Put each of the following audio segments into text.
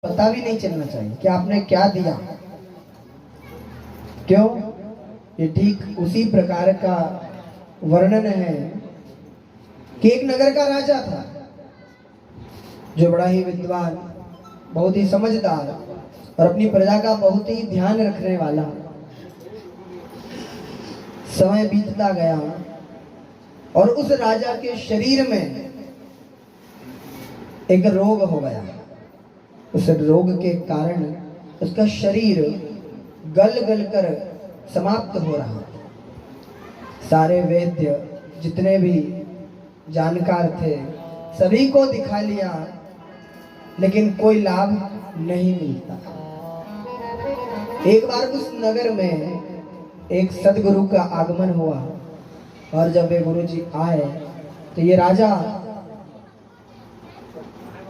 पता भी नहीं चलना चाहिए कि आपने क्या दिया। क्यों? ये ठीक उसी प्रकार का वर्णन है कि एक नगर का राजा था जो बड़ा ही विद्वान, बहुत ही समझदार और अपनी प्रजा का बहुत ही ध्यान रखने वाला। समय बीतता गया और उस राजा के शरीर में एक रोग हो गया। उस रोग के कारण उसका शरीर गल गल कर समाप्त हो रहा। सारे वैद्य जितने भी जानकार थे सभी को दिखा लिया, लेकिन कोई लाभ नहीं मिलता। एक बार उस नगर में एक सदगुरु का आगमन हुआ और जब वे गुरु जी आए तो ये राजा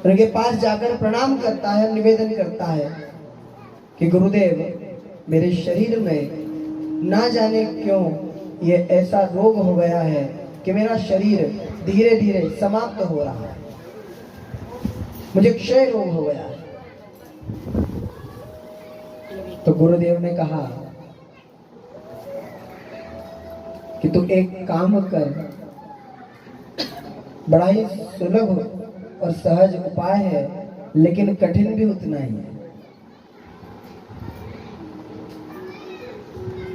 उनके पास जाकर प्रणाम करता है, निवेदन करता है कि गुरुदेव, मेरे शरीर में ना जाने क्यों ये ऐसा रोग हो गया है कि मेरा शरीर धीरे धीरे समाप्त हो रहा है, मुझे क्षय रोग हो गया है। तो गुरुदेव ने कहा कि तू एक काम कर, बड़ा ही सुलभ और सहज उपाय है लेकिन कठिन भी उतना ही है।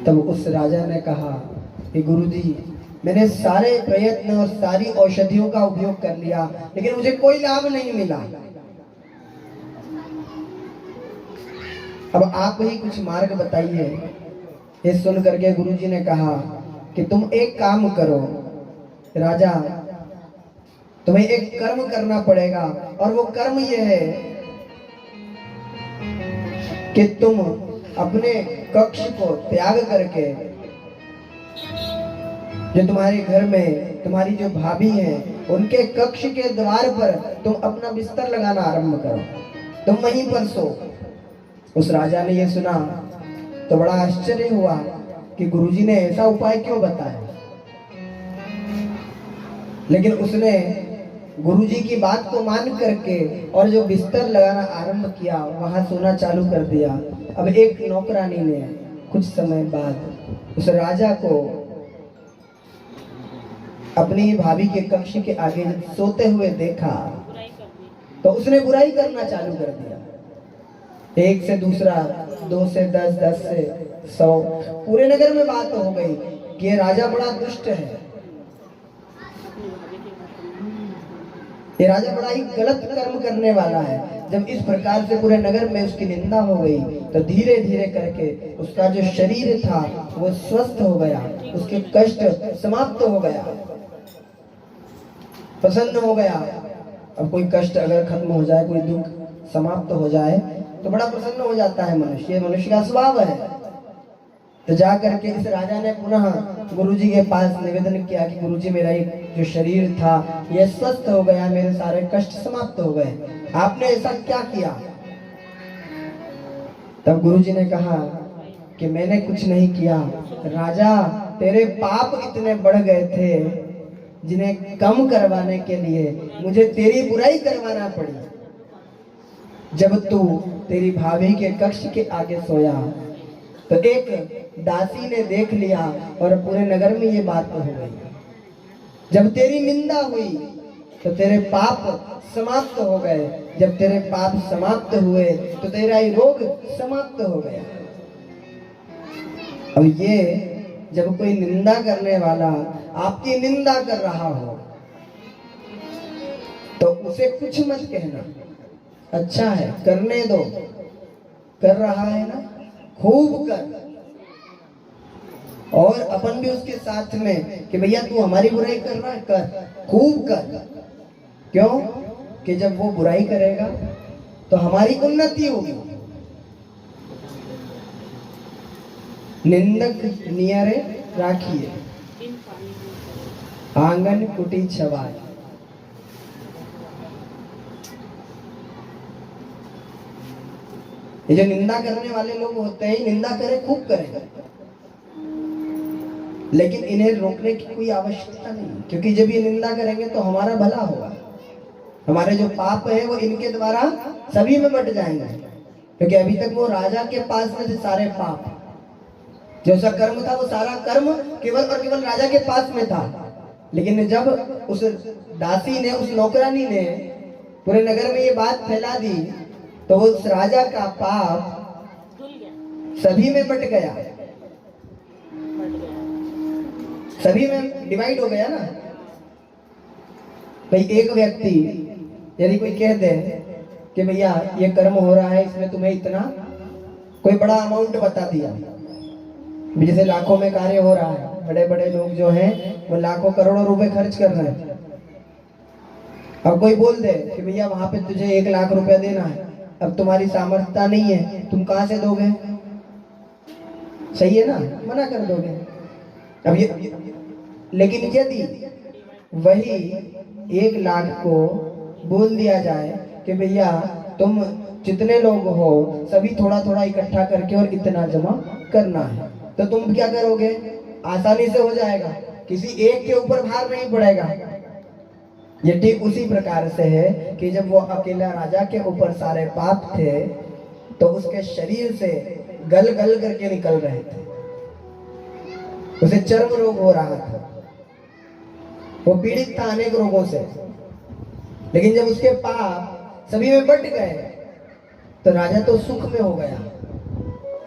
तब उस राजा ने कहा कि गुरुजी, मैंने सारे प्रयत्न और सारी औषधियों का उपयोग कर लिया लेकिन मुझे कोई लाभ नहीं मिला। अब आप ही कुछ मार्ग बताइए। ये सुन करके गुरुजी ने कहा कि तुम एक काम करो राजा, तुम्हें एक कर्म करना पड़ेगा और वो कर्म ये है कि तुम अपने कक्ष को त्याग करके जो तुम्हारे घर में तुम्हारी जो भाभी है उनके कक्ष के द्वार पर तुम अपना बिस्तर लगाना आरंभ करो, तुम वहीं पर सो। उस राजा ने यह सुना तो बड़ा आश्चर्य हुआ कि गुरुजी ने ऐसा उपाय क्यों बताया, लेकिन उसने गुरुजी की बात को मान करके और जो बिस्तर लगाना आरंभ किया वहां सोना चालू कर दिया। अब एक नौकरानी ने कुछ समय बाद उस राजा को अपनी भाभी के कक्ष के आगे सोते हुए देखा तो उसने बुराई करना चालू कर दिया। एक से दूसरा, 2 से 10, 10 से 100, पूरे नगर में बात हो गई कि ये राजा बड़ा दुष्ट है, ये राजा बड़ा ही गलत कर्म करने वाला है। जब इस प्रकार से पूरे नगर में उसकी निंदा हो गई तो धीरे धीरे करके उसका जो शरीर था वो स्वस्थ हो गया, उसके कष्ट समाप्त हो गया, प्रसन्न हो गया। अब कोई कष्ट अगर खत्म हो जाए, कोई दुख समाप्त हो जाए तो बड़ा प्रसन्न हो जाता है मनुष्य, ये मनुष्य का स्वभाव है। तो जा करके इस राजा ने पुनः गुरुजी के पास निवेदन किया कि गुरुजी, मेरा एक जो शरीर था यह स्वस्थ हो गया, मेरे सारे कष्ट समाप्त हो गए, आपने ऐसा क्या किया? तब गुरुजी ने कहा कि मैंने कुछ नहीं किया राजा, तेरे पाप इतने बढ़ गए थे जिन्हें कम करवाने के लिए मुझे तेरी बुराई करवाना पड़ी। जब तू तेरी भाभी के कक्ष के आगे सोया तो एक दासी ने देख लिया और पूरे नगर में ये बात हो गई। जब तेरी निंदा हुई तो तेरे पाप समाप्त हो गए, जब तेरे पाप समाप्त हुए तो तेरा ही रोग समाप्त हो गया। अब ये जब कोई निंदा करने वाला आपकी निंदा कर रहा हो तो उसे कुछ मत कहना, अच्छा है करने दो, कर रहा है ना, खूब कर। और अपन भी उसके साथ में कि भैया तू हमारी बुराई कर रहा है, कर, खूब कर। क्यों? कि जब वो बुराई करेगा तो हमारी उन्नति होगी। निंदक नियरे राखिए, आंगन कुटी छवाए। ये जो निंदा करने वाले लोग होते हैं, निंदा करें, खूब करें, लेकिन इन्हें रोकने की कोई आवश्यकता नहीं, क्योंकि जब ये निंदा करेंगे तो हमारा भला होगा। हमारे जो पाप है वो इनके द्वारा सभी में बट जाएंगे, क्योंकि अभी तक वो राजा के पास में थे सारे पाप, जो सा कर्म था वो सारा कर्म केवल और केवल राजा के पास में था। लेकिन जब उस दासी ने, उस नौकरानी ने पूरे नगर में ये बात फैला दी, तो उस राजा का पाप सभी में बट गया, सभी में डिवाइड हो गया ना। भाई एक व्यक्ति यदि कोई कह दे कि भैया ये कर्म हो रहा है, इसमें तुम्हें इतना, कोई बड़ा अमाउंट बता दिया, जैसे लाखों में कार्य हो रहा है, बड़े बड़े लोग जो हैं वो लाखों करोड़ों रुपए खर्च कर रहे हैं। अब कोई बोल दे कि भैया वहां पे तुझे 1 लाख रुपया देना है, अब तुम्हारी सामर्थ्यता नहीं है, तुम कहां से दोगे? सही है ना, मना कर दोगे। अब ये, लेकिन यदि वही 1 लाख को बोल दिया जाए कि भैया तुम जितने लोग हो सभी थोड़ा थोड़ा इकट्ठा करके और इतना जमा करना है, तो तुम क्या करोगे? आसानी से हो जाएगा, किसी एक के ऊपर भार नहीं पड़ेगा। ये ठीक उसी प्रकार से है कि जब वो अकेला राजा के ऊपर सारे पाप थे, तो उसके शरीर से गल गल करके निकल रहे थे, उसे चर्म रोग हो रहा था, वो पीड़ित था अनेक रोगों से। लेकिन जब उसके पाप सभी में बट गए, तो राजा तो सुख में हो गया,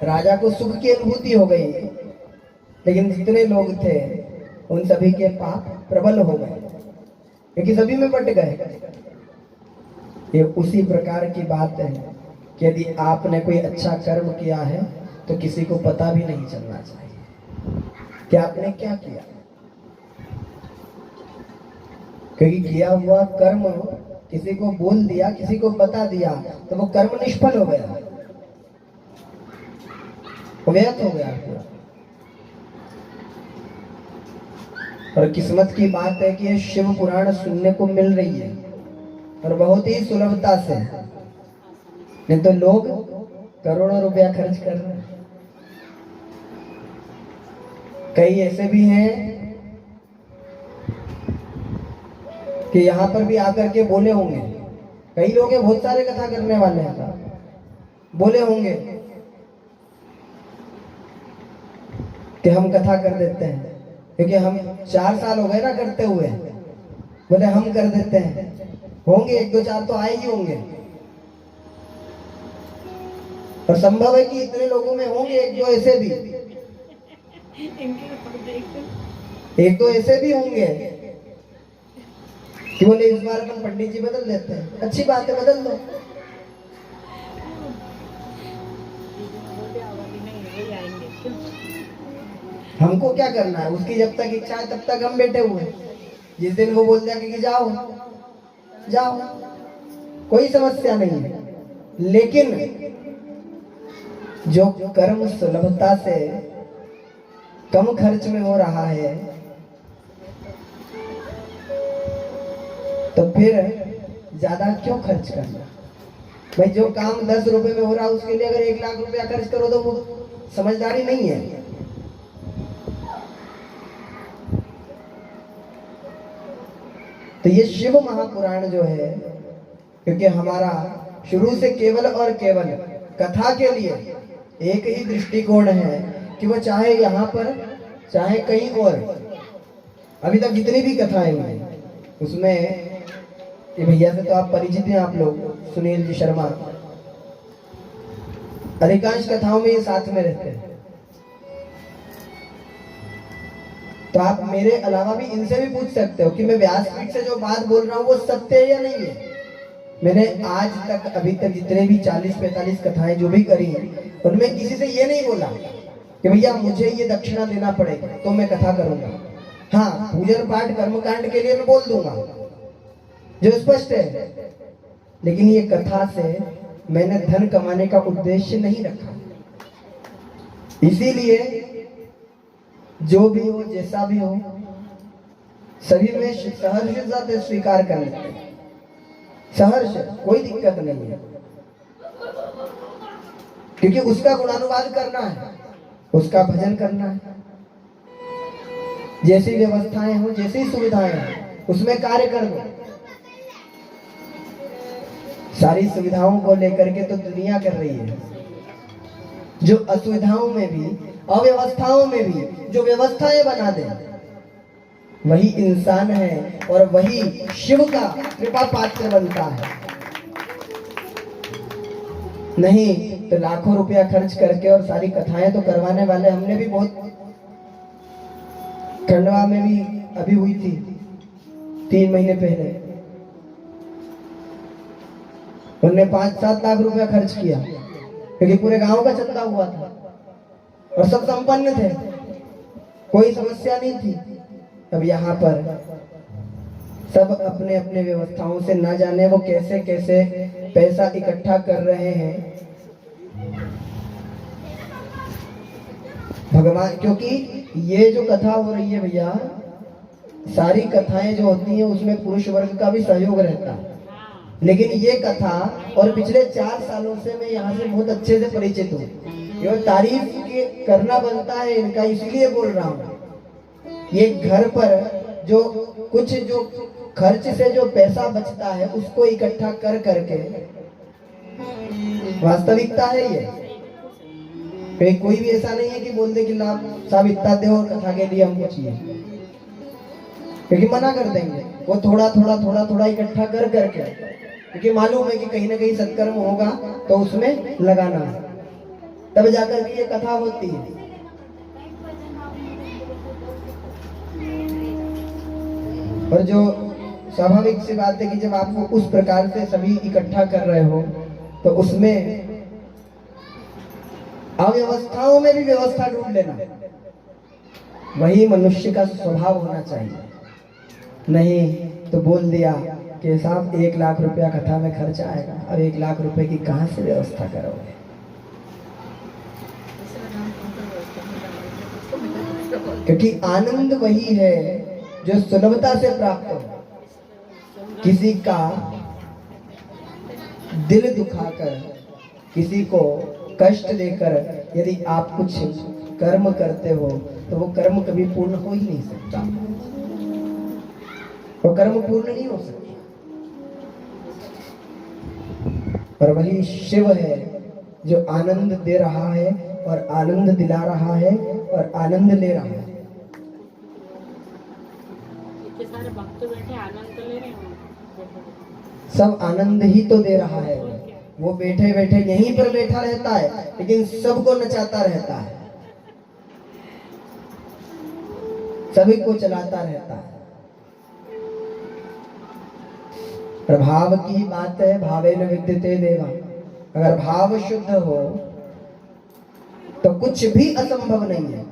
राजा को सुख की अनुभूति हो गई। लेकिन जितने लोग थे उन सभी के पाप प्रबल हो गए, क्योंकि सभी में बट गए। ये उसी प्रकार की बात है कि यदि आपने कोई अच्छा कर्म किया है तो किसी को पता भी नहीं चलना चाहिए कि आपने क्या किया, क्योंकि किया हुआ कर्म किसी को बोल दिया, किसी को बता दिया, तो वो कर्म निष्फल हो गया, व्यर्थ हो गया पूरा। और किस्मत की बात है कि ये शिव पुराण सुनने को मिल रही है, और बहुत ही सुलभता से, नहीं तो लोग करोड़ों रुपया खर्च कर रहे हैं। कई ऐसे भी हैं कि यहाँ पर भी आकर के बोले होंगे, कई लोग हैं बहुत सारे कथा करने वाले हैं, बोले होंगे कि हम कथा कर देते हैं, क्योंकि हम 4 साल हो गए ना करते हुए, बोले हम कर देते हैं। होंगे 1-2-4 तो आए ही होंगे, और संभव है कि इतने लोगों में होंगे 1-2 ऐसे भी, 1-2 ऐसे भी होंगे कि बोले इस बार अपन पंडित जी बदल देते हैं। अच्छी बात है, बदल दो। हमको क्या करना है, उसकी जब तक इच्छा है तब तक हम बैठे हुए। जिस दिन वो बोल जाएगा कि जाओ जाओ, कोई समस्या नहीं है। लेकिन जो कर्म सुलभता से कम खर्च में हो रहा है, तो फिर ज्यादा क्यों खर्च करना? भाई जो काम 10 रुपए में हो रहा है उसके लिए अगर 1 लाख रुपया खर्च करो तो वो समझदारी नहीं है। तो ये शिव महापुराण जो है, क्योंकि हमारा शुरू से केवल और केवल कथा के लिए एक ही दृष्टिकोण है कि वो चाहे यहाँ पर चाहे कहीं और, अभी तक जितनी भी कथाएं हुई उसमें, ये भैया से तो आप परिचित हैं, आप लोग सुनील जी शर्मा, अधिकांश कथाओं में ये साथ में रहते हैं। तो आप मेरे अलावा भी इनसे भी पूछ सकते हो कि मैं व्यासपीठ से जो बात बोल रहा हूँ वो सत्य है या नहीं है। मैंने आज तक अभी तक जितने भी 40-45 कथाएं जो भी करी हैं, उनमें किसी से ये नहीं बोला कि भैया मुझे ये दक्षिणा देना पड़ेगा तो मैं कथा करूंगा। हाँ, पूजन पाठ कर्मकांड के लिए मैं बोल दूंगा, जो स्पष्ट है। लेकिन ये कथा से मैंने धन कमाने का उद्देश्य नहीं रखा। इसीलिए जो भी हो, जैसा भी हो, सभी में सहर्ष से स्वीकार कर लेते हैं। सहर्ष, कोई दिक्कत नहीं है, क्योंकि उसका गुणानुवाद करना है, उसका भजन करना है। जैसी व्यवस्थाएं हो, जैसी सुविधाएं हो, उसमें कार्य कर दो। सारी सुविधाओं को लेकर के तो दुनिया कर रही है, जो असुविधाओं में भी, अव्यवस्थाओं में भी जो व्यवस्थाएं बना दे वही इंसान है और वही शिव का कृपा पात्र बनता है। नहीं तो लाखों रुपया खर्च करके और सारी कथाएं तो करवाने वाले हमने भी बहुत, खंडवा में भी अभी हुई थी 3 महीने पहले, उन्होंने 5-7 लाख रुपया खर्च किया क्योंकि पूरे गांव का चंदा हुआ था और सब संपन्न थे, कोई समस्या नहीं थी। अब यहाँ पर सब अपने अपने व्यवस्थाओं से ना जाने वो कैसे कैसे पैसा इकट्ठा कर रहे हैं भगवान। क्योंकि ये जो कथा हो रही है भैया, सारी कथाएं जो होती हैं उसमें पुरुष वर्ग का भी सहयोग रहता है, लेकिन ये कथा और पिछले 4 सालों से मैं यहाँ से बहुत अच्छे से परिचित हूँ, ये तारीफ के करना बनता है इनका, इसलिए बोल रहा हूँ। ये घर पर जो कुछ जो खर्च से जो पैसा बचता है उसको इकट्ठा कर करके, वास्तविकता है ये। कोई भी ऐसा नहीं है कि बोल दे कि लाभ साहब इतना दे और कथा के लिए हमको चाहिए, क्योंकि मना कर देंगे। वो थोड़ा थोड़ा थोड़ा थोड़ा इकट्ठा कर करके, क्योंकि मालूम है कि कहीं ना कहीं सत्कर्म होगा तो उसमें लगाना है, तब जाकर के ये कथा होती है। और जो स्वाभाविक सी बात है कि जब आप उस प्रकार से सभी इकट्ठा कर रहे हो तो उसमें अव्यवस्थाओं में भी व्यवस्था ढूंढ लेना, वही मनुष्य का स्वभाव होना चाहिए। नहीं तो बोल दिया कि साहब 1 लाख रुपया कथा में खर्च आएगा, अब 1 लाख रुपए की कहां से व्यवस्था करोगे? क्योंकि आनंद वही है जो सुलभता से प्राप्त हो। किसी का दिल दुखाकर, किसी को कष्ट देकर यदि आप कुछ कर्म करते हो तो वो कर्म कभी पूर्ण हो ही नहीं सकता, वो कर्म पूर्ण नहीं हो सकता। पर वही शिव है जो आनंद दे रहा है और आनंद दिला रहा है और आनंद ले रहा है। सारे भक्त बैठे आनंद ले रहे हैं, सब आनंद ही तो दे रहा है। वो बैठे बैठे यहीं पर बैठा रहता है लेकिन सबको नचाता रहता है, सभी को चलाता रहता है। प्रभाव की बात है, भावेन विद्यते देवा। अगर भाव शुद्ध हो तो कुछ भी असंभव नहीं है,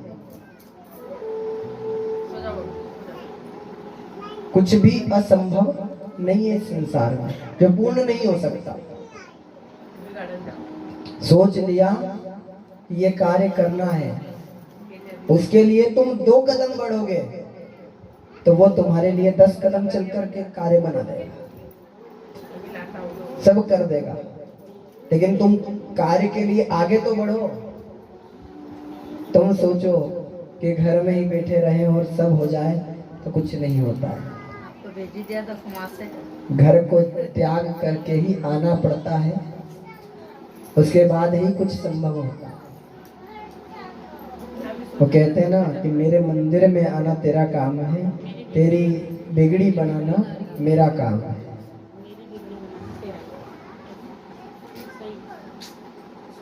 कुछ भी असंभव नहीं है संसार में जो पूर्ण नहीं हो सकता। सोच लिया ये कार्य करना है, उसके लिए तुम 2 कदम बढ़ोगे तो वो तुम्हारे लिए 10 कदम चल करके कार्य बना देगा, सब कर देगा। लेकिन तुम कार्य के लिए आगे तो बढ़ो। तुम सोचो कि घर में ही बैठे रहे और सब हो जाए तो कुछ नहीं होता है। घर को त्याग करके ही आना पड़ता है, उसके बाद ही कुछ संभव होता है। वो कहते हैं ना कि मेरे मंदिर में आना तेरा काम है, तेरी बिगड़ी बनाना मेरा काम है।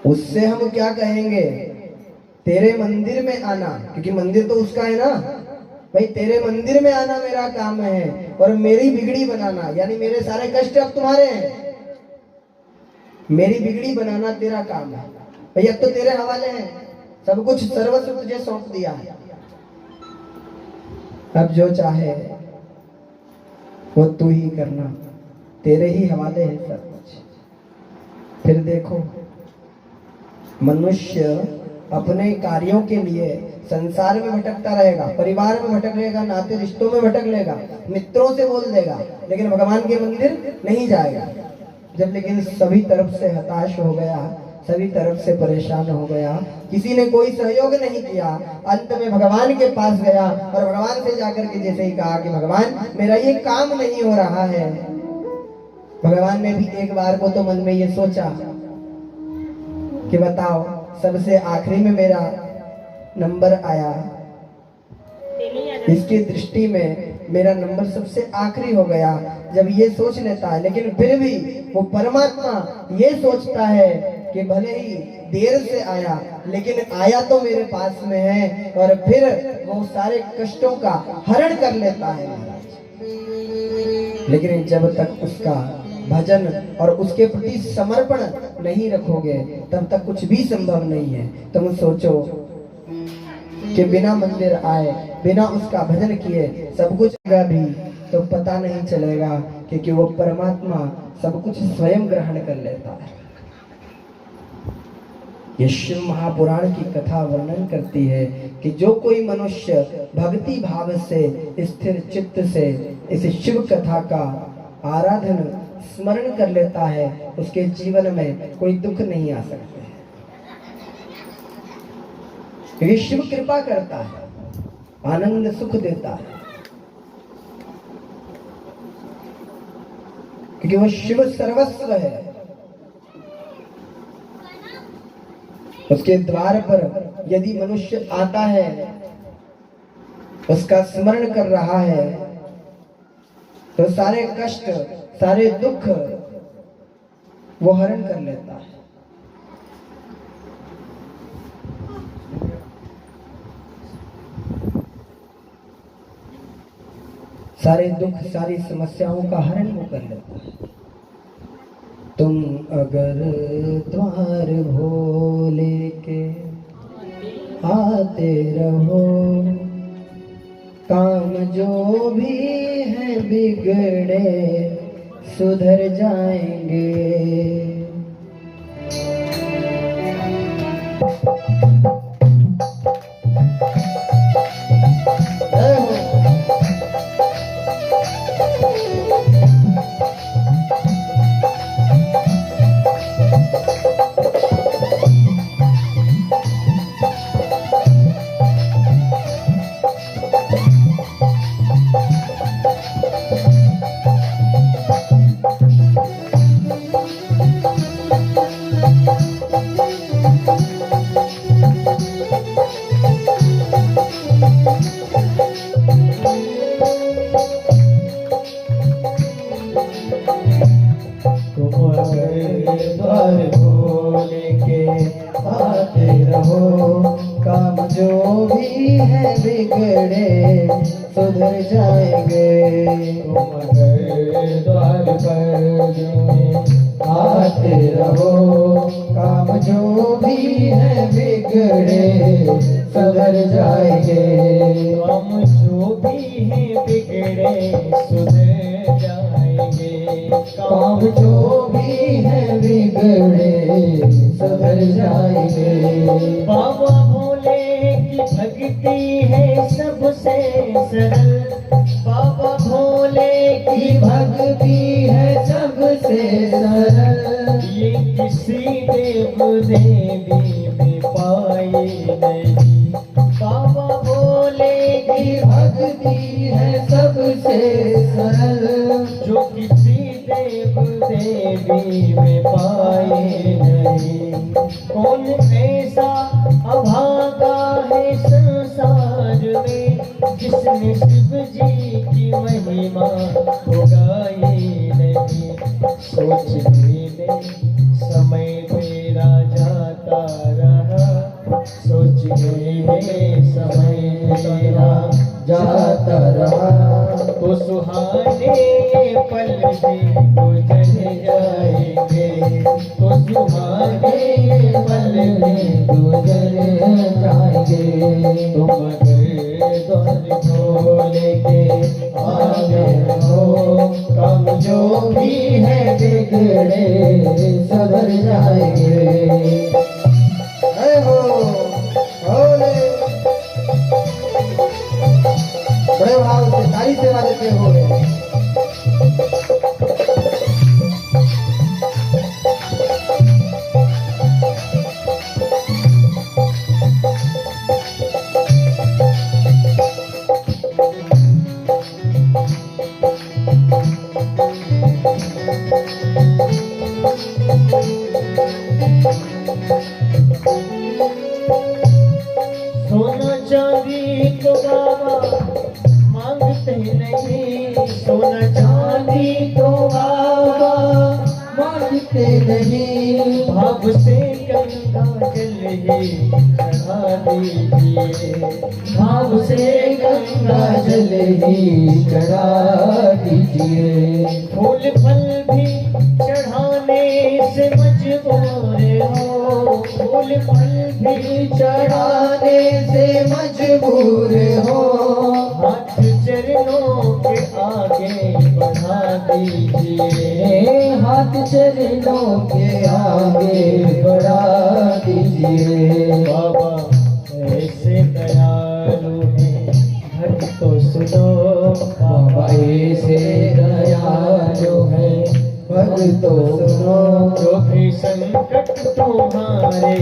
उससे हम क्या कहेंगे? तेरे मंदिर में आना, क्योंकि मंदिर तो उसका है ना भाई। तेरे मंदिर में आना मेरा काम है और मेरी बिगड़ी बनाना, यानी मेरे सारे कष्ट अब तुम्हारे हैं, मेरी बिगड़ी बनाना तेरा काम है भाई। अब तो तेरे हवाले है, सब कुछ सर्वस्व तुझे सौंप दिया है। अब जो चाहे वो तू ही करना, तेरे ही हवाले है सब कुछ। फिर देखो, मनुष्य अपने कार्यों के लिए संसार में भटकता रहेगा, परिवार में भटक रहेगा, नाते रिश्तों में भटक लेगा, मित्रों से बोल देगा, लेकिन भगवान के मंदिर नहीं जाएगा। जब लेकिन सभी तरफ से हताश हो गया, सभी तरफ से परेशान हो गया, किसी ने कोई सहयोग नहीं किया, अंत में भगवान के पास गया और भगवान से जाकर के जैसे ही कहा कि भगवान मेरा ये काम नहीं हो रहा है, भगवान ने भी एक बार को तो मन में ये सोचा कि बताओ, सबसे आखिरी में मेरा नंबर आया, इसकी दृष्टि में मेरा नंबर सबसे आखिरी हो गया। जब ये सोच लेता है, लेकिन फिर भी वो परमात्मा ये सोचता है कि भले ही देर से आया, लेकिन आया तो मेरे पास में है, और फिर वो सारे कष्टों का हरण कर लेता है महाराज। लेकिन जब तक उसका भजन और उसके प्रति समर्पण नहीं रखोगे, तब तक कुछ भी संभव नहीं है। तुम सोचो कि बिना मंदिर आए, बिना उसका भजन किए सब कुछ भी, तो पता नहीं चलेगा, क्योंकि वो परमात्मा सब कुछ स्वयं ग्रहण कर लेता है। ये शिव महापुराण की कथा वर्णन करती है कि जो कोई मनुष्य भक्ति भाव से, स्थिर चित्त से इस शिव कथा का आराधन स्मरण कर लेता है, उसके जीवन में कोई दुख नहीं आ सकते। क्योंकि शिव कृपा करता है, आनंद सुख देता है, क्योंकि वो शिव सर्वस्व है। उसके द्वार पर यदि मनुष्य आता है, उसका स्मरण कर रहा है, तो सारे कष्ट, सारे दुख वो हरण कर लेता है। सारे दुख, सारी समस्याओं का हरण वो कर लेता है। तुम अगर द्वार भोले के आते रहो, काम जो भी है बिगड़े सुधर जाएंगे। सुधर जाएंगे। तुम अगर द्वार पर आते रहो, काम जो भी है बिगड़े सुधर जाएंगे। काम जो भी है बिगड़े सुधर जाएंगे। काम जो भी है बिगड़े सुधर जाएंगे। बाबा भोले की भक्ति है सबसे सरल। बाबा भोले की भक्ति है सबसे सरल। ये किसी देव देवी में पाई नहीं। बाबा भोले की भक्ति है सबसे सरल, जो किसी देव देवी में पाई नहीं। कौन ऐसा अभागा है संसार में, जिसने शिव जी की महिमा हो गाई नहीं। सोचने में समय मेरा जाता रहा, सोचने में समय मेरा जाता रहा। तो सुहाने ये पल भी गुजर जाएंगे। तो सुहाने ये पल भी गुजर जाएंगे। तुम अगर द्वार भोले के आगे रहो, काम जो भी है बिगड़े सुधर जाएंगे। जय हो भोले। बड़े भाव से ताली सेवा देते हुए सोना चांदी तो बाबा मांगते नहीं, सोना चांदी तो बाबा मांगते नहीं, भाव से गंगा जल ही चढ़ा दीजिए, भाव से गंगा जल ही चढ़ा दीजिए। फूल फल भी चढ़ाने से मजबूर हो, फूल फल भी चढ़ाने से मजबूर हो, हाथ चरणों के आगे बढ़ा दीजिए, हाथ चरणों के आगे बढ़ा दीजिए। बाबा ऐसे दयालु हैं भक्त तो सुनो, बाबा ऐसे दयालु है भक्त तो सुनो, जो भी संकट तुम्हारे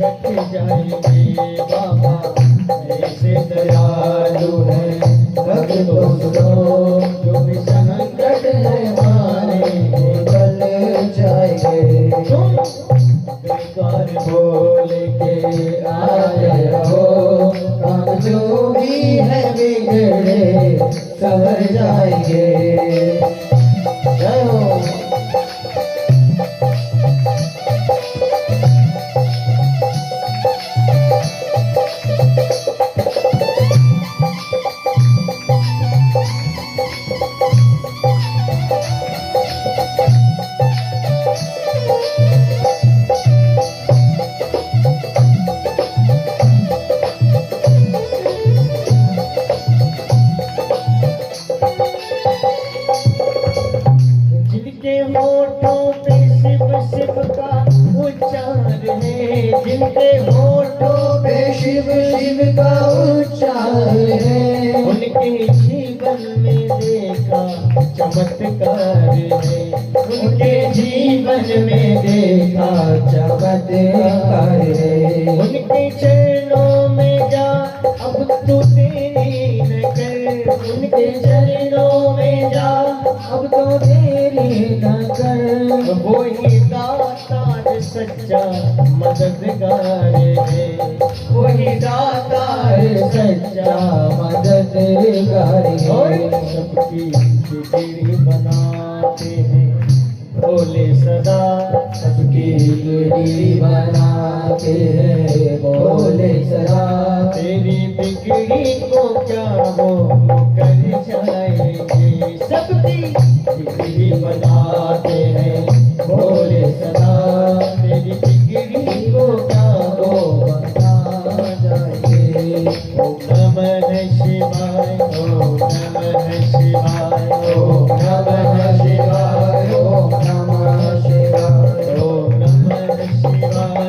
कट जाएंगे, बाबा ऐसे दयालु है भक्त तो सुनो, जो भी संकट हमारे निकल जाएंगे। तुम बेकार बोल के आए रहो, काम जो भी है बिगड़े सवर जाएंगे। जय हो। जिनके होठों पे शिव शिव का उच्चार है, जिनके होठों पे शिव शिव का उच्चार है, उनके जीवन में देखा चमत्कार है, उनके जीवन में देखा चमत्कार है। उनके चरणों में जा अब तो तेरी न कर, उनके चरणों में जा अब तो देरी न कर, वो ही दातार सच्चा मददगार है, वही दातार सच्चा मददगार और है। सबकी बिगड़ी बनाते हैं भोले सदा, सबकी बिगड़ी बनाते हैं भोले सदा, तेरी बिगड़ी को क्या वो कर जाएंगे, सबकी बिगड़ी बनाते हैं भोले सदा, तेरी बिगड़ी को क्या वो बता जाएंगे। ओम नमः शिवाय, ओम नमः शिवाय, ओम नमः शिवाय, ओम नमः शिवाय, ओम नमः शिवाय,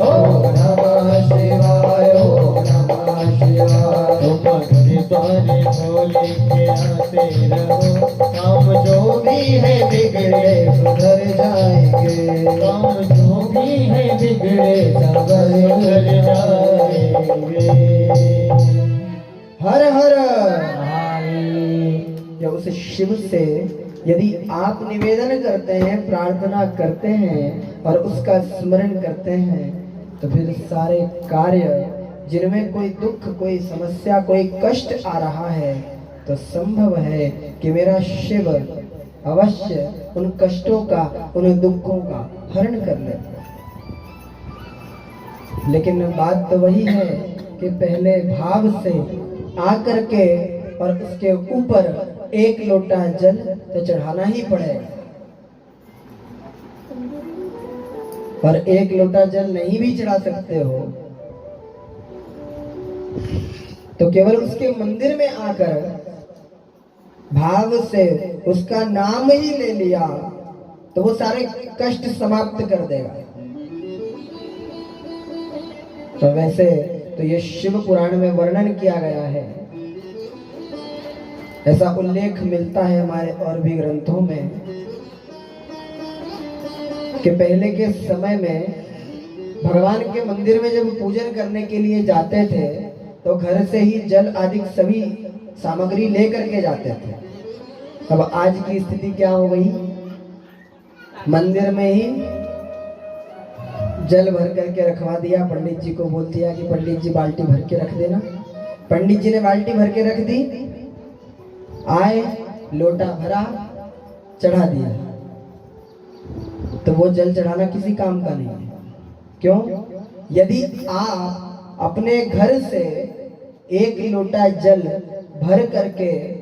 ओम नमः शिवाय, ओम नमः शिवाय, ओम नमः शिवाय। तुम अपने द्वारे भोले के आते रहो, काम जो भी है बिगड़े सुधर जाएंगे, काम जो भी है बिगड़े सुधर जाएंगे। हर हर या उस शिव से यदि आप निवेदन करते हैं, प्रार्थना करते हैं और उसका स्मरण करते हैं, तो फिर सारे कार्य जिनमें कोई दुख, कोई समस्या, कोई कष्ट आ रहा है, तो संभव है कि मेरा शिव अवश्य उन कष्टों का, उन दुखों का हरण कर ले। लेकिन बात तो वही है कि पहले भाव से आकर के और उसके ऊपर एक लोटा जल तो चढ़ाना ही पड़ेगा, और एक लोटा जल नहीं भी चढ़ा सकते हो तो केवल उसके मंदिर में आकर भाव से उसका नाम ही ले लिया तो वो सारे कष्ट समाप्त कर देगा। तो वैसे तो ये शिव पुराण में वर्णन किया गया है, ऐसा उल्लेख मिलता है हमारे और भी ग्रंथों में कि पहले के समय में भगवान के मंदिर में जब पूजन करने के लिए जाते थे तो घर से ही जल आदि सभी सामग्री लेकर के जाते थे। अब आज की स्थिति क्या हो गई? मंदिर में ही जल भर करके रखवा दिया। पंडित जी को बोल दिया कि पंडित जी बाल्टी भर के रख देना। पंडित जी ने बाल्टी भर के रख दी, आए, लोटा भरा, चढ़ा दिया। तो वो जल चढ़ाना किसी काम का नहीं है। क्यों? यदि आप अपने घर से एक लोटा जल भर करके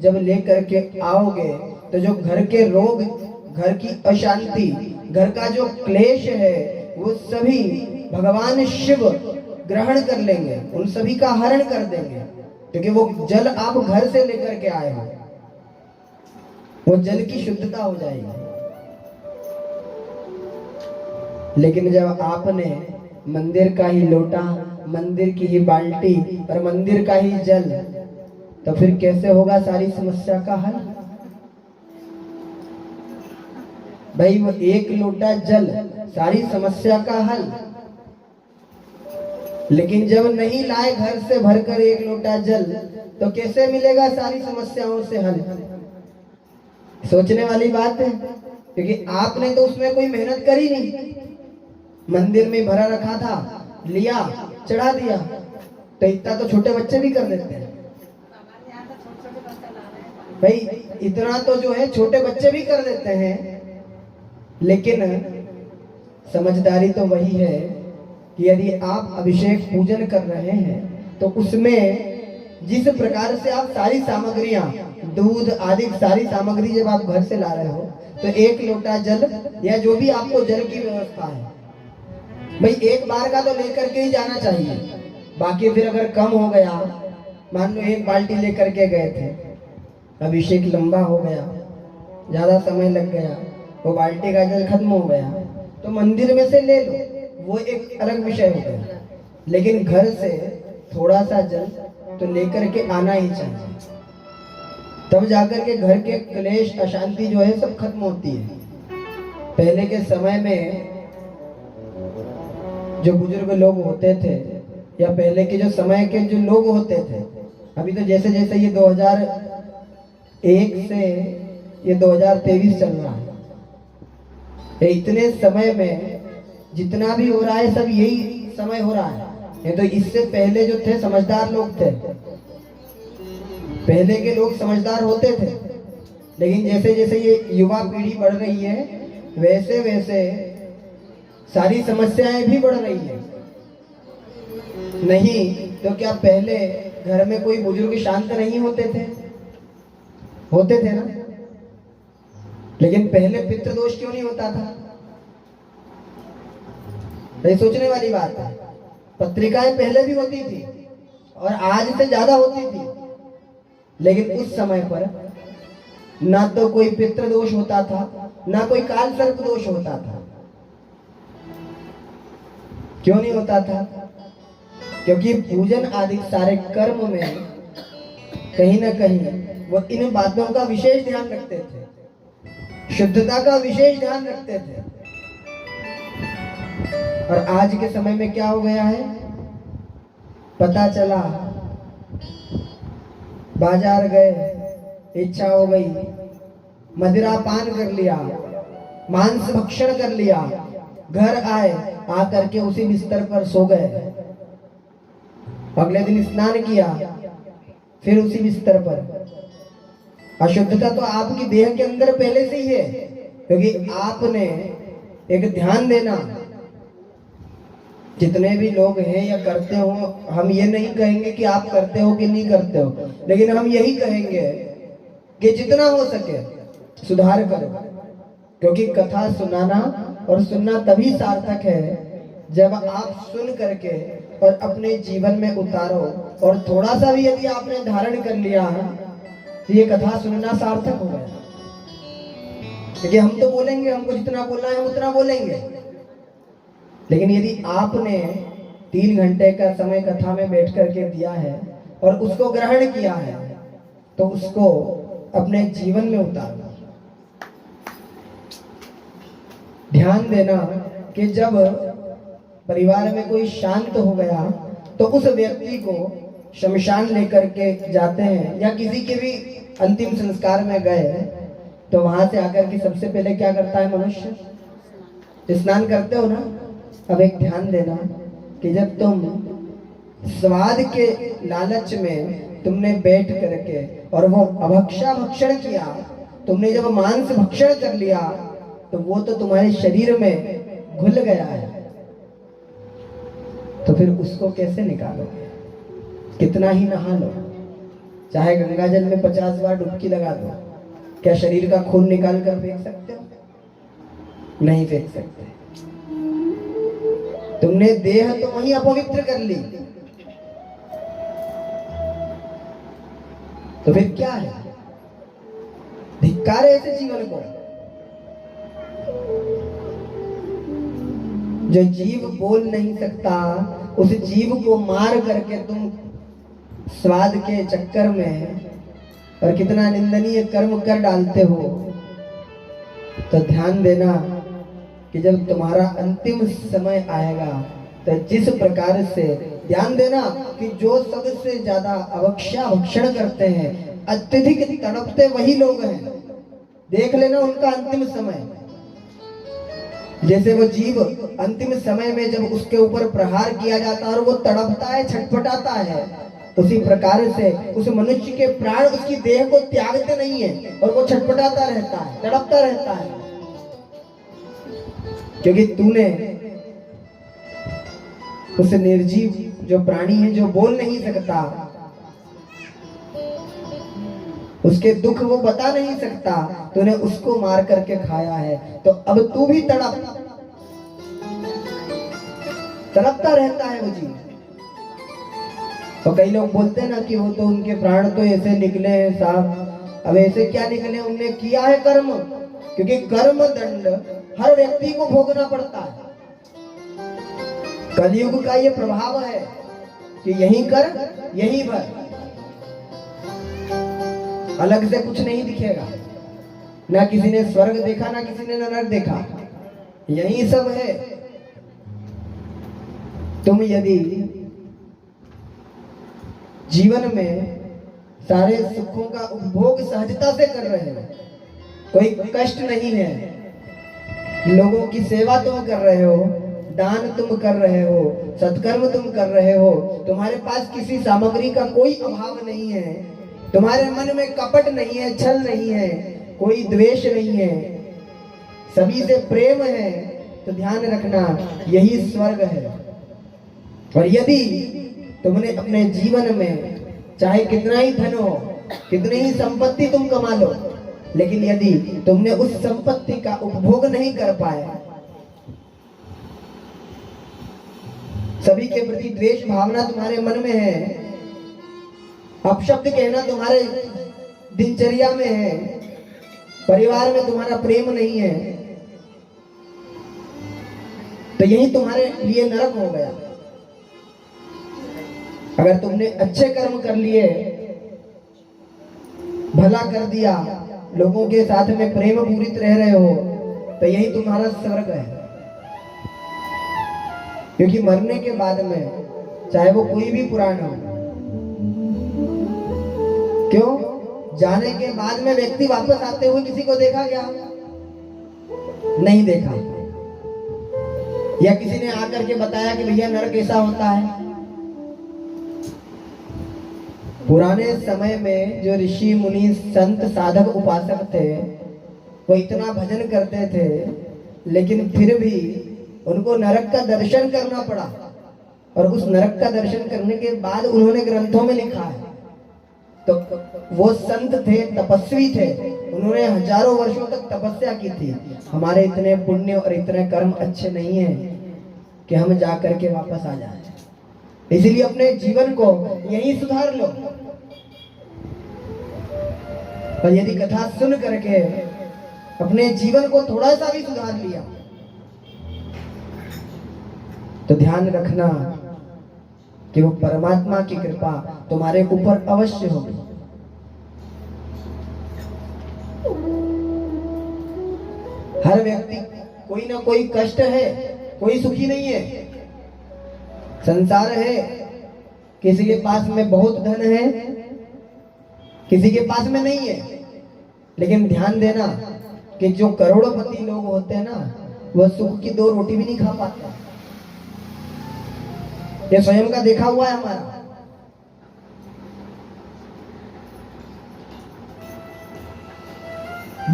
जब ले करके आओगे तो जो घर के रोग, घर की अशांति, घर का जो क्लेश है वो सभी भगवान शिव ग्रहण कर लेंगे, उन सभी का हरण कर देंगे, क्योंकि वो जल आप घर से लेकर के आए हो। वो जल की शुद्धता हो जाएगी। लेकिन जब आपने मंदिर का ही लोटा, मंदिर की ही बाल्टी और मंदिर का ही जल, तो फिर कैसे होगा सारी समस्या का हल? भाई वो एक लोटा जल सारी समस्या का हल। लेकिन जब नहीं लाए घर से भरकर एक लोटा जल, तो कैसे मिलेगा सारी समस्याओं से हल? सोचने वाली बात है, क्योंकि आपने तो उसमें कोई मेहनत करी नहीं। मंदिर में भरा रखा था, लिया, चढ़ा दिया। तो इतना तो छोटे बच्चे भी कर देते हैं भाई, इतना तो जो है छोटे बच्चे भी कर देते हैं। लेकिन समझदारी तो वही है कि यदि आप अभिषेक पूजन कर रहे हैं तो उसमें जिस प्रकार से आप सारी सामग्रियां, दूध आदि सारी सामग्री जब आप घर से ला रहे हो, तो एक लोटा जल या जो भी आपको जल की व्यवस्था है भाई, एक बार का तो लेकर के ही जाना चाहिए। बाकी फिर अगर कम हो गया, मान लो एक बाल्टी लेकर के गए थे, अभिषेक लंबा हो गया, ज्यादा समय लग गया, वो बाल्टी का जल खत्म हो गया, तो मंदिर में से ले लो, वो एक अलग विषय हो गया। लेकिन घर से थोड़ा सा जल तो लेकर के आना ही चाहिए, तब जाकर के घर के क्लेश, अशांति जो है सब खत्म होती है। पहले के समय में जो बुजुर्ग लोग होते थे, या पहले के जो समय के जो लोग होते थे, अभी तो जैसे जैसे ये 2001 से ये 2023 चल रहा है, इतने समय में जितना भी हो रहा है सब यही समय हो रहा है। ये तो इससे पहले जो थे समझदार लोग थे, पहले के लोग समझदार होते थे। लेकिन जैसे जैसे ये युवा पीढ़ी बढ़ रही है, वैसे वैसे सारी समस्याएं भी बढ़ रही है। नहीं तो क्या पहले घर में कोई बुजुर्ग शांत नहीं होते थे? होते थे ना। लेकिन पहले पितृदोष क्यों नहीं होता था? ये सोचने वाली बात है। पत्रिकाएं पहले भी होती थी और आज से ज्यादा होती थी, लेकिन उस समय पर ना तो कोई पितृदोष होता था, ना कोई काल सर्प दोष होता था। क्यों नहीं होता था? क्योंकि पूजन आदि सारे कर्म में कहीं ना कहीं वो इन बातों का विशेष ध्यान रखते थे, शुद्धता का विशेष ध्यान रखते थे। और आज के समय में क्या हो गया है? पता चला, बाजार गए, इच्छा हो गई, मदिरा पान कर लिया, मांस भक्षण कर लिया, घर आए, आकर के उसी बिस्तर पर सो गए। अगले दिन स्नान किया, फिर उसी बिस्तर पर। अशुद्धता तो आपकी देह के अंदर पहले से ही है, क्योंकि आपने एक ध्यान देना। जितने भी लोग हैं या करते हो, हम ये नहीं कहेंगे कि आप करते हो कि नहीं करते हो, लेकिन हम यही कहेंगे कि जितना हो सके सुधार करो। क्योंकि कथा सुनाना और सुनना तभी सार्थक है जब आप सुन करके और अपने जीवन में उतारो। और थोड़ा सा भी यदि आपने धारण कर लिया तो ये कथा सुनना सार्थक हो गया। क्योंकि हम तो बोलेंगे, हमको जितना बोलना है हम उतना बोलेंगे, लेकिन यदि आपने 3 घंटे का समय कथा में बैठ करके दिया है और उसको ग्रहण किया है, तो उसको अपने जीवन में उतारना। ध्यान देना कि जब परिवार में कोई शांत हो गया तो उस व्यक्ति को शमशान लेकर के जाते हैं, या किसी के भी अंतिम संस्कार में गए तो वहां से आकर के सबसे पहले क्या करता है मनुष्य? स्नान करते हो ना। अब एक ध्यान देना कि जब तुम स्वाद के लालच में तुमने बैठ करके और वो अभक्षा भक्षण किया, तुमने जब मांस भक्षण कर लिया, तो वो तो तुम्हारे शरीर में घुल गया है, तो फिर उसको कैसे निकालोगे? कितना ही नहा लो, चाहे गंगा जल में 50 बार डुबकी लगा दो, क्या शरीर का खून निकाल कर फेंक सकते हो? नहीं फेंक सकते। तुमने देह तो वही अपवित्र कर ली, तो फिर क्या है? धिक्कार है ऐसे जीवन को। जो जीव बोल नहीं सकता, उस जीव को मार करके तुम स्वाद के चक्कर में और कितना निंदनीय कर्म कर डालते हो। तो ध्यान देना कि जब तुम्हारा अंतिम समय आएगा, तो जिस प्रकार से, ध्यान देना कि जो सबसे ज्यादा अवक्षा भक्षण करते हैं, अत्यधिक तड़पते वही लोग हैं। देख लेना उनका अंतिम समय। जैसे वो जीव अंतिम समय में जब उसके ऊपर प्रहार किया जाता है और वो तड़पता है, छटपटाता है, उसी प्रकार से उस मनुष्य के प्राण उसकी देह को त्यागते नहीं है और वो छटपटाता रहता है, तड़पता रहता है, क्योंकि तूने उस निर्जीव जो प्राणी है, जो बोल नहीं सकता, उसके दुख वो बता नहीं सकता, तूने उसको मार करके खाया है। तो अब तू भी तड़पता रहता है वो जीव। तो कई लोग बोलते हैं ना कि वो तो उनके प्राण तो ऐसे निकले हैं साहब। अब ऐसे क्या निकले? उनने किया है कर्म, क्योंकि कर्म दंड हर व्यक्ति को भोगना पड़ता है। कलयुग का ये प्रभाव है कि यही कर यही भर, अलग से कुछ नहीं दिखेगा। ना किसी ने स्वर्ग देखा, ना किसी ने नरक देखा, यही सब है। तुम यदि जीवन में सारे सुखों का उपभोग सहजता से कर रहे हो, कोई कष्ट नहीं है, लोगों की सेवा तुम कर रहे हो, दान तुम कर रहे हो, सत्कर्म तुम कर रहे हो, तुम्हारे पास किसी सामग्री का कोई अभाव नहीं है, तुम्हारे मन में कपट नहीं है, छल नहीं है, कोई द्वेष नहीं है, सभी से प्रेम है, तो ध्यान रखना यही स्वर्ग है। और यदि तुमने अपने जीवन में चाहे कितना ही धन हो, कितनी ही संपत्ति तुम कमा लो, लेकिन यदि तुमने उस संपत्ति का उपभोग नहीं कर पाए, सभी के प्रति द्वेष भावना तुम्हारे मन में है, अपशब्द कहना तुम्हारे दिनचर्या में है, परिवार में तुम्हारा प्रेम नहीं है, तो यही तुम्हारे लिए नरक हो गया। अगर तुमने अच्छे कर्म कर लिए, भला कर दिया, लोगों के साथ में प्रेम पूरित रह रहे हो, तो यही तुम्हारा स्वर्ग है। क्योंकि मरने के बाद में चाहे वो कोई भी पुराण हो, क्यों? जाने के बाद में व्यक्ति वापस आते हुए किसी को देखा क्या? नहीं देखा। या किसी ने आकर के बताया कि भैया नरक ऐसा होता है? पुराने समय में जो ऋषि मुनि संत साधक उपासक थे, वो इतना भजन करते थे, लेकिन फिर भी उनको नरक का दर्शन करना पड़ा। और उस नरक का दर्शन करने के बाद उन्होंने ग्रंथों में लिखा है। तो वो संत थे, तपस्वी थे, उन्होंने हजारों वर्षों तक तपस्या की थी। हमारे इतने पुण्य और इतने कर्म अच्छे नहीं हैं कि हम जा करके वापस आ जाएं। इसलिए अपने जीवन को यही सुधार लो। और यदि कथा सुन करके अपने जीवन को थोड़ा सा भी सुधार लिया, तो ध्यान रखना कि वो परमात्मा की कृपा तुम्हारे ऊपर अवश्य होगी। हर व्यक्ति कोई ना कोई कष्ट है, कोई सुखी नहीं है। संसार है, किसी के पास में बहुत धन है, किसी के पास में नहीं है, लेकिन ध्यान देना कि जो करोड़पति लोग होते हैं ना, वह सुख की 2 रोटी भी नहीं खा पाते। ये स्वयं का देखा हुआ है हमारा।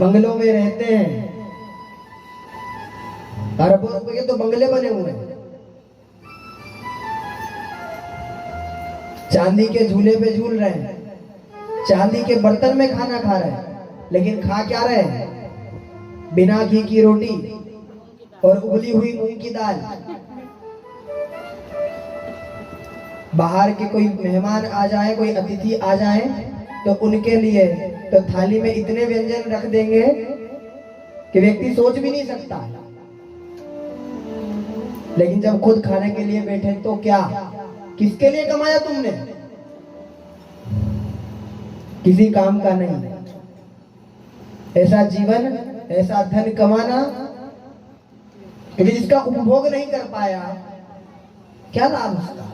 बंगलों में रहते हैं, अरबों रुपए के तो बंगले बने हुए हैं, चांदी के झूले पे झूल रहे हैं, चांदी के बर्तन में खाना खा रहे हैं, लेकिन खा क्या रहे हैं? बिना घी की रोटी और उबली हुई मूंग की दाल। बाहर के कोई मेहमान आ जाए, कोई अतिथि आ जाए, तो उनके लिए तो थाली में इतने व्यंजन रख देंगे कि व्यक्ति सोच भी नहीं सकता। लेकिन जब खुद खाने के लिए बैठे तो क्या, किसके लिए कमाया तुमने? किसी काम का नहीं। ऐसा जीवन, ऐसा धन कमाना, क्योंकि जिसका उपभोग नहीं कर पाया, क्या लाभ उसका?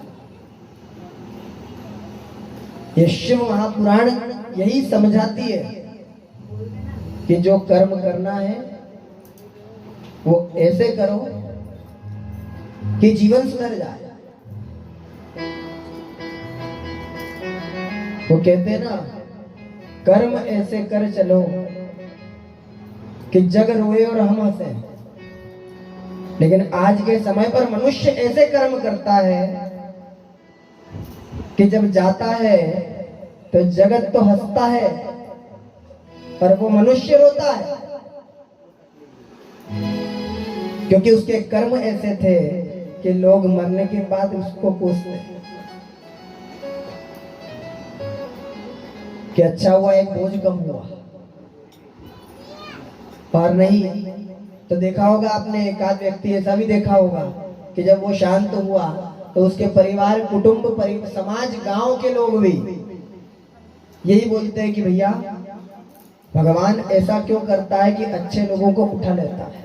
ये शिव महापुराण यही समझाती है कि जो कर्म करना है वो ऐसे करो कि जीवन सुधर जाए। वो कहते हैं ना, कर्म ऐसे कर चलो कि जग रोए और हम हंसे। लेकिन आज के समय पर मनुष्य ऐसे कर्म करता है कि जब जाता है तो जगत तो हंसता है, पर वो मनुष्य रोता है, क्योंकि उसके कर्म ऐसे थे कि लोग मरने के बाद उसको पूछते कि अच्छा हुआ एक बोझ कम हुआ। और नहीं तो देखा होगा आपने, एक आध व्यक्ति ऐसा भी देखा होगा कि जब वो शांत हुआ तो उसके परिवार, कुटुंब, समाज, गांव के लोग भी यही बोलते हैं कि भैया भगवान ऐसा क्यों करता है कि अच्छे लोगों को उठा लेता है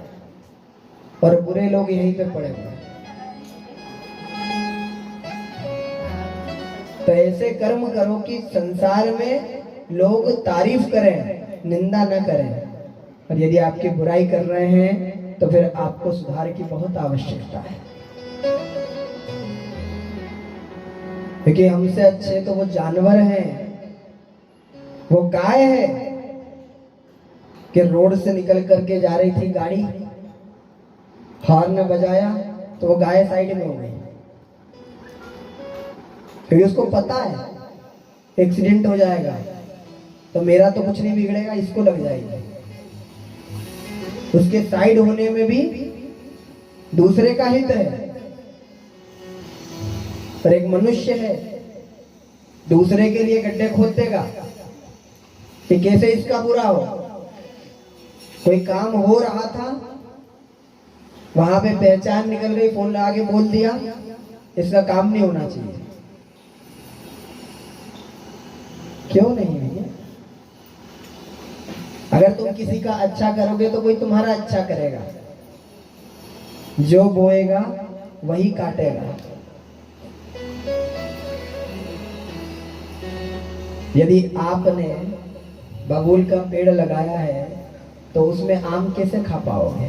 और बुरे लोग यहीं पे पड़े हुए हैं। तो ऐसे कर्म करो कि संसार में लोग तारीफ करें, निंदा न करें। और यदि आपकी बुराई कर रहे हैं तो फिर आपको सुधार की बहुत आवश्यकता है, क्योंकि हमसे अच्छे तो वो जानवर हैं। वो गाय है कि रोड से निकल करके जा रही थी गाड़ी, हॉर्न बजाया तो वो गाय साइड में हो गई, क्योंकि उसको पता है एक्सीडेंट हो जाएगा तो मेरा तो कुछ नहीं बिगड़ेगा, इसको लग जाएगी। उसके साइड होने में भी दूसरे का हित है। पर एक मनुष्य है, दूसरे के लिए गड्ढे खोद देगा कि कैसे इसका बुरा हो। कोई काम हो रहा था, वहां पे पहचान निकल गई, फोन लगा के बोल दिया इसका काम नहीं होना चाहिए। क्यों नहीं भैया? अगर तुम किसी का अच्छा करोगे तो कोई तुम्हारा अच्छा करेगा। जो बोएगा वही काटेगा। यदि आपने बबूल का पेड़ लगाया है तो उसमें आम कैसे खा पाओगे?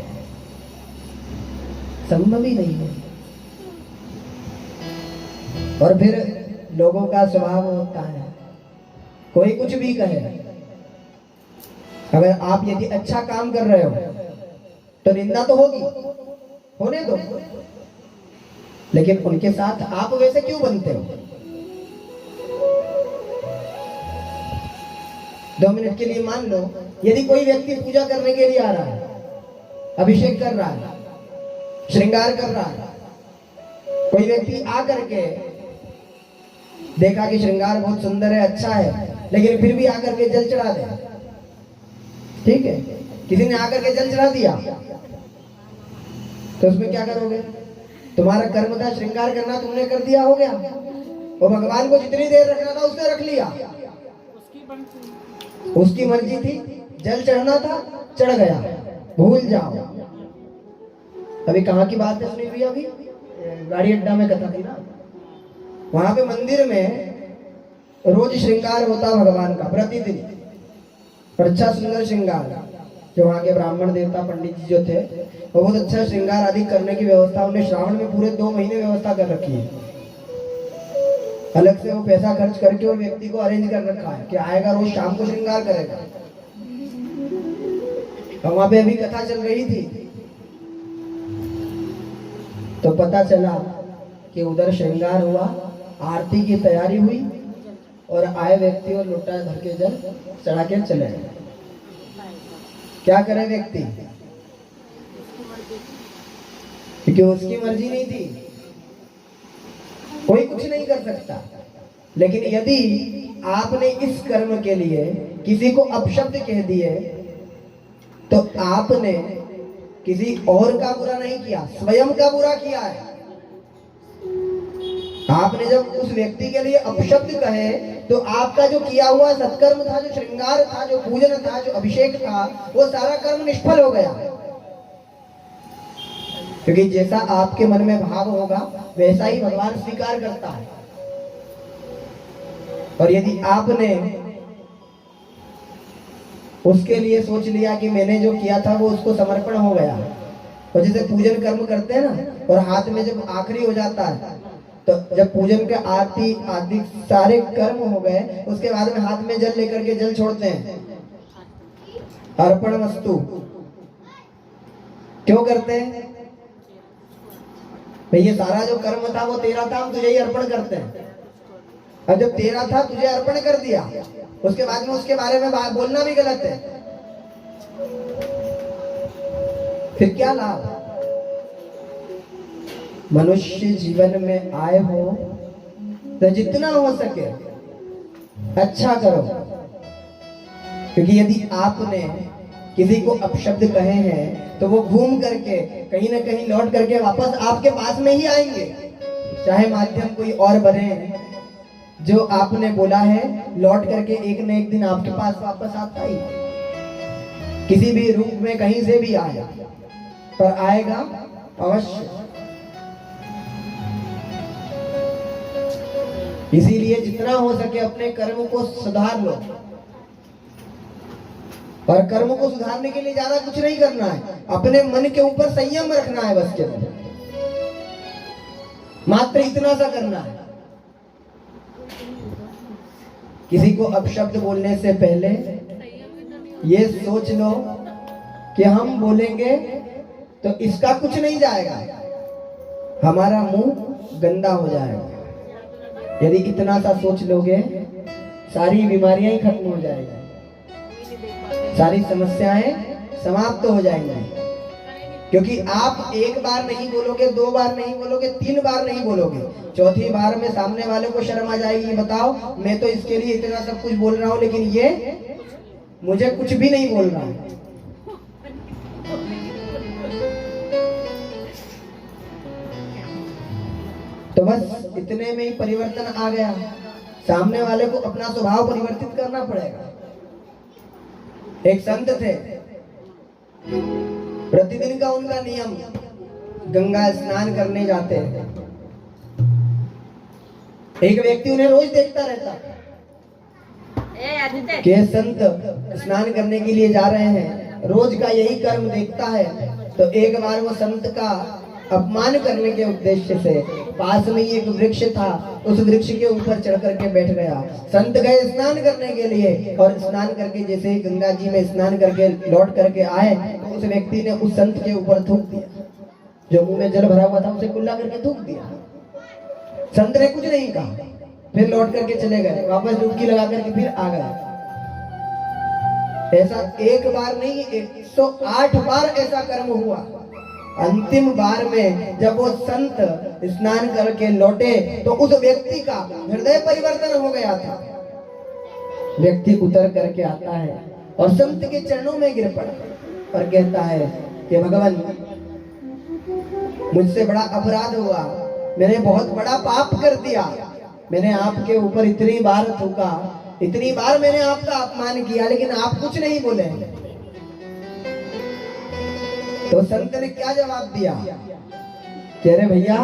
संभव ही नहीं है। और फिर लोगों का स्वभाव होता है, कोई कुछ भी कहे, अगर आप यदि अच्छा काम कर रहे हो तो निंदा तो होगी, होने दो, लेकिन उनके साथ आप वैसे क्यों बनते हो? 2 मिनट के लिए मान लो, यदि कोई व्यक्ति पूजा करने के लिए आ रहा है, अभिषेक कर रहा है, श्रृंगार कर रहा है, कोई व्यक्ति आकर के देखा कि श्रृंगार बहुत सुंदर है, अच्छा है, लेकिन फिर भी आकर के जल चढ़ा दे, ठीक है, किसी ने आकर के जल चढ़ा दिया तो उसमें क्या करोगे? तुम्हारा कर्म था श्रृंगार करना, तुमने कर दिया, हो गया। वो भगवान को जितनी देर रखना था उसने रख लिया, उसकी मर्जी थी, जल चढ़ना था चढ़ गया, भूल जाओ। अभी कहाँ की बात है सुनी भैया? अभी गाड़ी अड्डा में कथा थी ना, वहां पे मंदिर में रोज श्रृंगार होता भगवान का प्रतिदिन, और अच्छा सुंदर श्रृंगार। जो वहाँ के ब्राह्मण देवता पंडित जी जो थे, वो बहुत अच्छा श्रृंगार आदि करने की व्यवस्था उन्हें श्रावण में पूरे 2 महीने व्यवस्था कर रखी है। अलग से वो पैसा खर्च करके और व्यक्ति को अरेंज कर रखा है कि आएगा रोज शाम को श्रृंगार करेगा। और वहां पे अभी कथा चल रही थी तो पता चला कि उधर श्रृंगार हुआ, आरती की तैयारी हुई और आए व्यक्ति और लोटा भर के जल चढ़ा के चले गए। क्या करे व्यक्ति, क्योंकि उसकी मर्जी नहीं थी, कोई कुछ नहीं कर सकता। लेकिन यदि आपने इस कर्म के लिए किसी को अपशब्द कह दिए तो आपने किसी और का बुरा नहीं किया, स्वयं का बुरा किया है। आपने जब उस व्यक्ति के लिए अपशब्द कहे तो आपका जो किया हुआ सत्कर्म था, जो श्रृंगार था, जो पूजन था, जो अभिषेक था, वो सारा कर्म निष्फल हो गया। क्योंकि जैसा आपके मन में भाव होगा वैसा ही भगवान स्वीकार करता है। और यदि आपने उसके लिए सोच लिया कि मैंने जो किया था वो उसको समर्पण हो गया, और जैसे पूजन कर्म करते हैं ना, और हाथ में जब आखिरी हो जाता है तो जब पूजन के आरती आदि सारे कर्म हो गए उसके बाद में हाथ में जल लेकर के जल छोड़ते हैं, अर्पण वस्तु। क्यों करते हैं भाई? ये सारा जो कर्म था वो तेरा था, हम तुझे ही अर्पण करते हैं। अब जब तेरा था तुझे अर्पण कर दिया, उसके बाद में उसके बारे में बोलना भी गलत है, फिर क्या लाभ? मनुष्य जीवन में आए हो तो जितना हो सके अच्छा करो। क्योंकि यदि आपने किसी को अपशब्द कहे हैं तो वो घूम करके कहीं ना कहीं लौट करके वापस आपके पास में ही आएंगे, चाहे माध्यम कोई और बने। जो आपने बोला है लौट करके एक न एक दिन आपके पास वापस आता ही, किसी भी रूप में कहीं से भी आए, पर आएगा अवश्य। इसीलिए जितना हो सके अपने कर्म को सुधार लो, और कर्म को सुधारने के लिए ज्यादा कुछ नहीं करना है, अपने मन के ऊपर संयम रखना है, बस केवल मात्र इतना सा करना है। किसी को अपशब्द बोलने से पहले ये सोच लो कि हम बोलेंगे तो इसका कुछ नहीं जाएगा, हमारा मुंह गंदा हो जाएगा। यदि इतना सा सोच लोगे सारी बीमारियां ही खत्म हो जाएगी, सारी समस्याएं समाप्त हो जाएंगी। क्योंकि आप एक बार नहीं बोलोगे, 2 बार नहीं बोलोगे, 3 बार नहीं बोलोगे, 4थी बार में सामने वाले को शर्म आ जाएगी। बताओ, मैं तो इसके लिए इतना सब कुछ बोल रहा हूँ लेकिन ये मुझे कुछ भी नहीं बोल रहा है। तो बस इतने में ही परिवर्तन आ गया। सामने वाले को अपना स्वभाव परिवर्तित करना पड़ेगा। एक संत थे, प्रतिदिन का उनका नियम, गंगा स्नान करने जाते हैं। एक व्यक्ति उन्हें रोज देखता रहता कि संत स्नान करने के लिए जा रहे हैं, रोज का यही कर्म देखता है। तो एक बार वो संत का अपमान करने के उद्देश्य से पास में ही एक वृक्ष था, उस वृक्ष के ऊपर चढ़ करके बैठ गया। संत गए स्नान करने के लिए, और स्नान करके जैसे ही गंगा जी में स्नान करके लौट करके आए तो उस व्यक्ति ने उस संत के ऊपर थूक दिया, जो मुंह में जल भरा हुआ था उसे कुल्ला करके थूक दिया। संत ने कुछ नहीं कहा, फिर लौट करके चले गए, वापस डुबकी लगा करके फिर आ गए। ऐसा एक बार नहीं, 108 बार ऐसा कर्म हुआ। अंतिम बार में जब वो संत स्नान करके लौटे तो उस व्यक्ति का हृदय परिवर्तन हो गया था। व्यक्ति उतर करके आता है और संत के चरणों में गिर पड़ा और कहता है कि भगवान, मुझसे बड़ा अपराध हुआ, मैंने बहुत बड़ा पाप कर दिया, मैंने आपके ऊपर इतनी बार थूका, इतनी बार मैंने आपका अपमान किया, लेकिन आप कुछ नहीं बोले। तो संत ने क्या जवाब दिया? कह रहे भैया,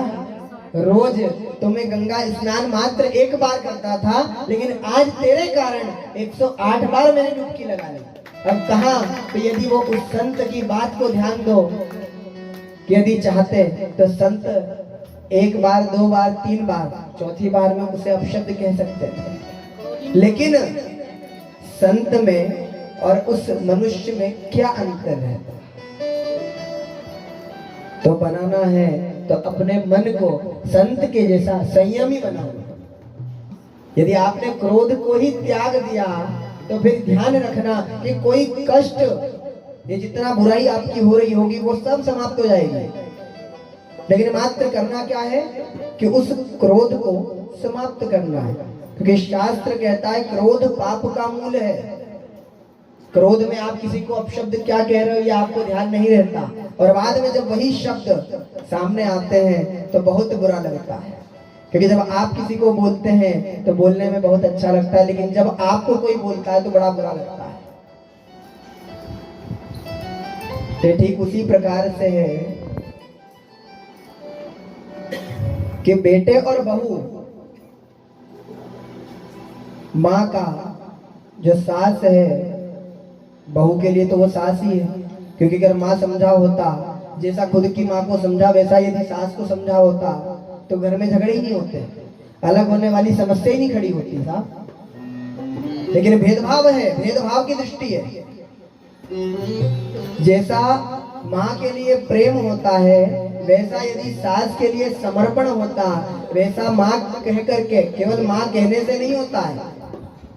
रोज तो मैं गंगा स्नान मात्र एक बार करता था, लेकिन आज तेरे कारण 108 बार मैंने डुबकी लगा ली। अब कहा तो यदि वो उस संत की बात को ध्यान दो कि यदि चाहते तो संत एक बार, दो बार, तीन बार, चौथी बार में उसे अपशब्द कह सकते थे, लेकिन संत में और उस मनुष्य में क्या अंतर है? तो बनाना है तो अपने मन को संत के जैसा संयमी बनाओ। यदि आपने क्रोध को ही त्याग दिया तो फिर ध्यान रखना कि कोई कष्ट, ये जितना बुराई आपकी हो रही होगी वो सब समाप्त हो जाएगी। लेकिन मात्र करना क्या है कि उस क्रोध को समाप्त करना है, क्योंकि शास्त्र कहता है क्रोध पाप का मूल है। क्रोध में आप किसी को अपशब्द क्या कह रहे हो ये आपको ध्यान नहीं रहता, और बाद में जब वही शब्द सामने आते हैं तो बहुत बुरा लगता है। क्योंकि जब आप किसी को बोलते हैं तो बोलने में बहुत अच्छा लगता है, लेकिन जब आपको कोई बोलता है तो बड़ा बुरा लगता है। तो ठीक उसी प्रकार से है कि बेटे और बहू, माँ का जो सास है, बहू के लिए तो वो सास ही है, क्योंकि अगर माँ समझा होता, जैसा खुद की माँ को समझा वैसा यदि सास को समझा होता तो घर में झगड़े ही नहीं होते, अलग होने वाली समस्या ही नहीं खड़ी होती साहब। लेकिन भेदभाव है, भेदभाव की दृष्टि है। जैसा माँ के लिए प्रेम होता है वैसा यदि सास के लिए समर्पण होता, वैसा माँ कह करके केवल माँ कहने से नहीं होता है,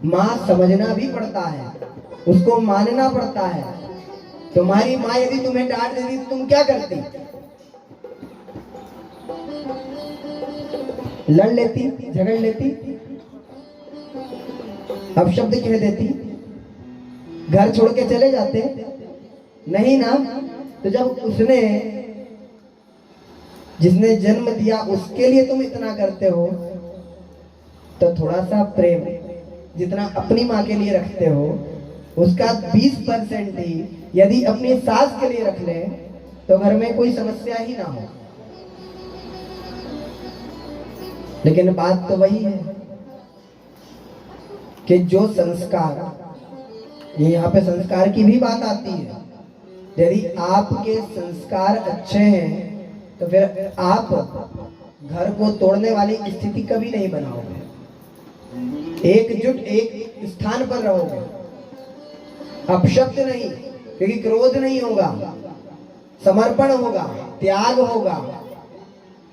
माँ समझना भी पड़ता है, उसको मानना पड़ता है। तुम्हारी माँ यदि तुम्हें डांट देती तो तुम क्या करती? लड़ लेती, झगड़ लेती, अपशब्द कह देती, घर छोड़ के चले जाते? नहीं ना। तो जब उसने, जिसने जन्म दिया उसके लिए तुम इतना करते हो तो थोड़ा सा प्रेम जितना अपनी माँ के लिए रखते हो उसका 20% ही यदि अपनी सास के लिए रख ले तो घर में कोई समस्या ही ना हो। लेकिन बात तो वही है कि जो संस्कार, ये यहाँ पे संस्कार की भी बात आती है, यदि आपके संस्कार अच्छे हैं तो फिर आप घर को तोड़ने वाली स्थिति कभी नहीं बनाओगे, एकजुट एक स्थान पर रहोगे, अपशब्द नहीं, क्योंकि क्रोध नहीं होगा, समर्पण होगा, त्याग होगा।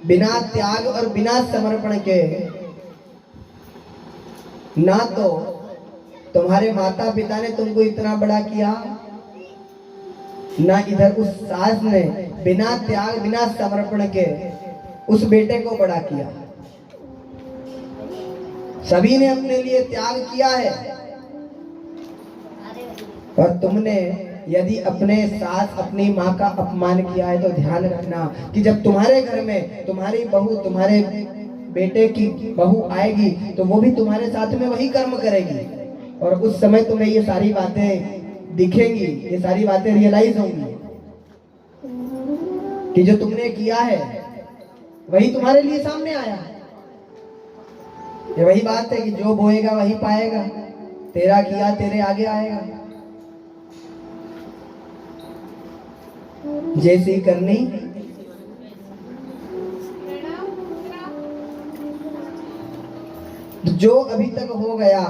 बिना त्याग और बिना समर्पण के ना तो तुम्हारे माता पिता ने तुमको इतना बड़ा किया, ना इधर उस सास ने बिना त्याग बिना समर्पण के उस बेटे को बड़ा किया। सभी ने अपने लिए त्याग किया है, और तुमने यदि अपने सास अपनी माँ का अपमान किया है तो ध्यान रखना कि जब तुम्हारे घर में तुम्हारी बहू, तुम्हारे बेटे की बहू आएगी तो वो भी तुम्हारे साथ में वही कर्म करेगी, और उस समय तुम्हें ये सारी बातें दिखेंगी, ये सारी बातें रियलाइज होंगी कि जो तुमने किया है वही तुम्हारे लिए सामने आया है। ये वही बात है कि जो बोएगा वही पाएगा, तेरा किया तेरे आगे आएगा। जैसी करनी जो अभी तक हो गया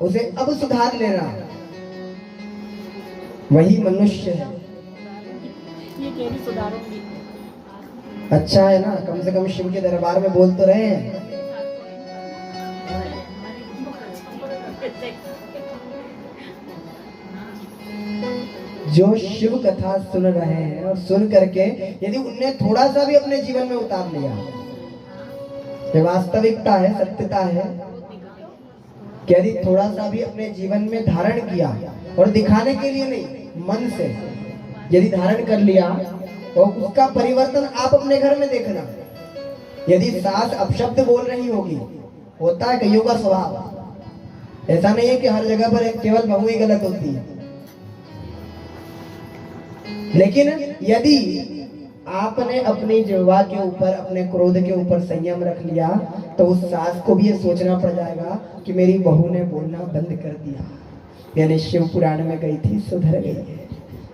उसे अब सुधार लेना, वही मनुष्य है। ये केरी सुधारूंगी। अच्छा है ना, कम से कम शिव के दरबार में बोल तो रहे हैं। जो शिव कथा सुन रहे हैं और सुन करके यदि उनने थोड़ा सा भी अपने जीवन में उतार लिया, ये वास्तविकता है, सत्यता है कि यदि थोड़ा सा भी अपने जीवन में धारण किया, और दिखाने के लिए नहीं, मन से यदि धारण कर लिया तो उसका परिवर्तन आप अपने घर में देखना। यदि सास अपशब्द बोल रही होगी, होता है कईयों का स्वभाव, ऐसा नहीं है कि हर जगह पर केवल बहू ही गलत होती है, लेकिन यदि आपने अपनी जिह्वा के ऊपर, अपने क्रोध के ऊपर संयम रख लिया तो उस सास को भी ये सोचना पड़ जाएगा कि मेरी बहू ने बोलना बंद कर दिया, यानी शिव पुराण में गई थी, सुधर गई है।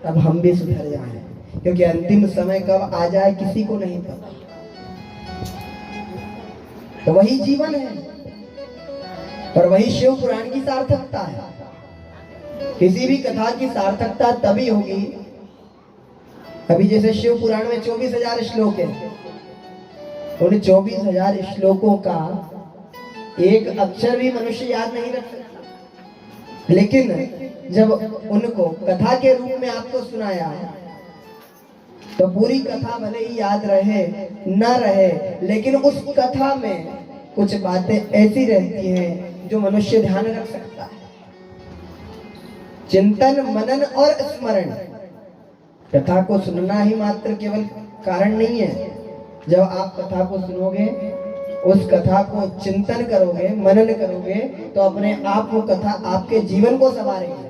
अब हम भी सुधर जाएं, क्योंकि अंतिम समय कब आ जाए किसी को नहीं पता। तो वही जीवन है और वही शिव पुराण की सार्थकता है। किसी भी कथा की सार्थकता तभी होगी, अभी जैसे शिव पुराण में 24,000 श्लोक है, उन 24,000 श्लोकों का एक अक्षर भी मनुष्य याद नहीं रख सकता, लेकिन जब उनको कथा के रूप में आपको सुनाया तो पूरी कथा भले ही याद रहे न रहे, लेकिन उस कथा में कुछ बातें ऐसी रहती हैं जो मनुष्य ध्यान रख सकता है। चिंतन, मनन और स्मरण, कथा को सुनना ही मात्र केवल कारण नहीं है। जब आप कथा को सुनोगे, उस कथा को चिंतन करोगे, मनन करोगे, तो अपने आप वो कथा आपके जीवन को संवारेगी।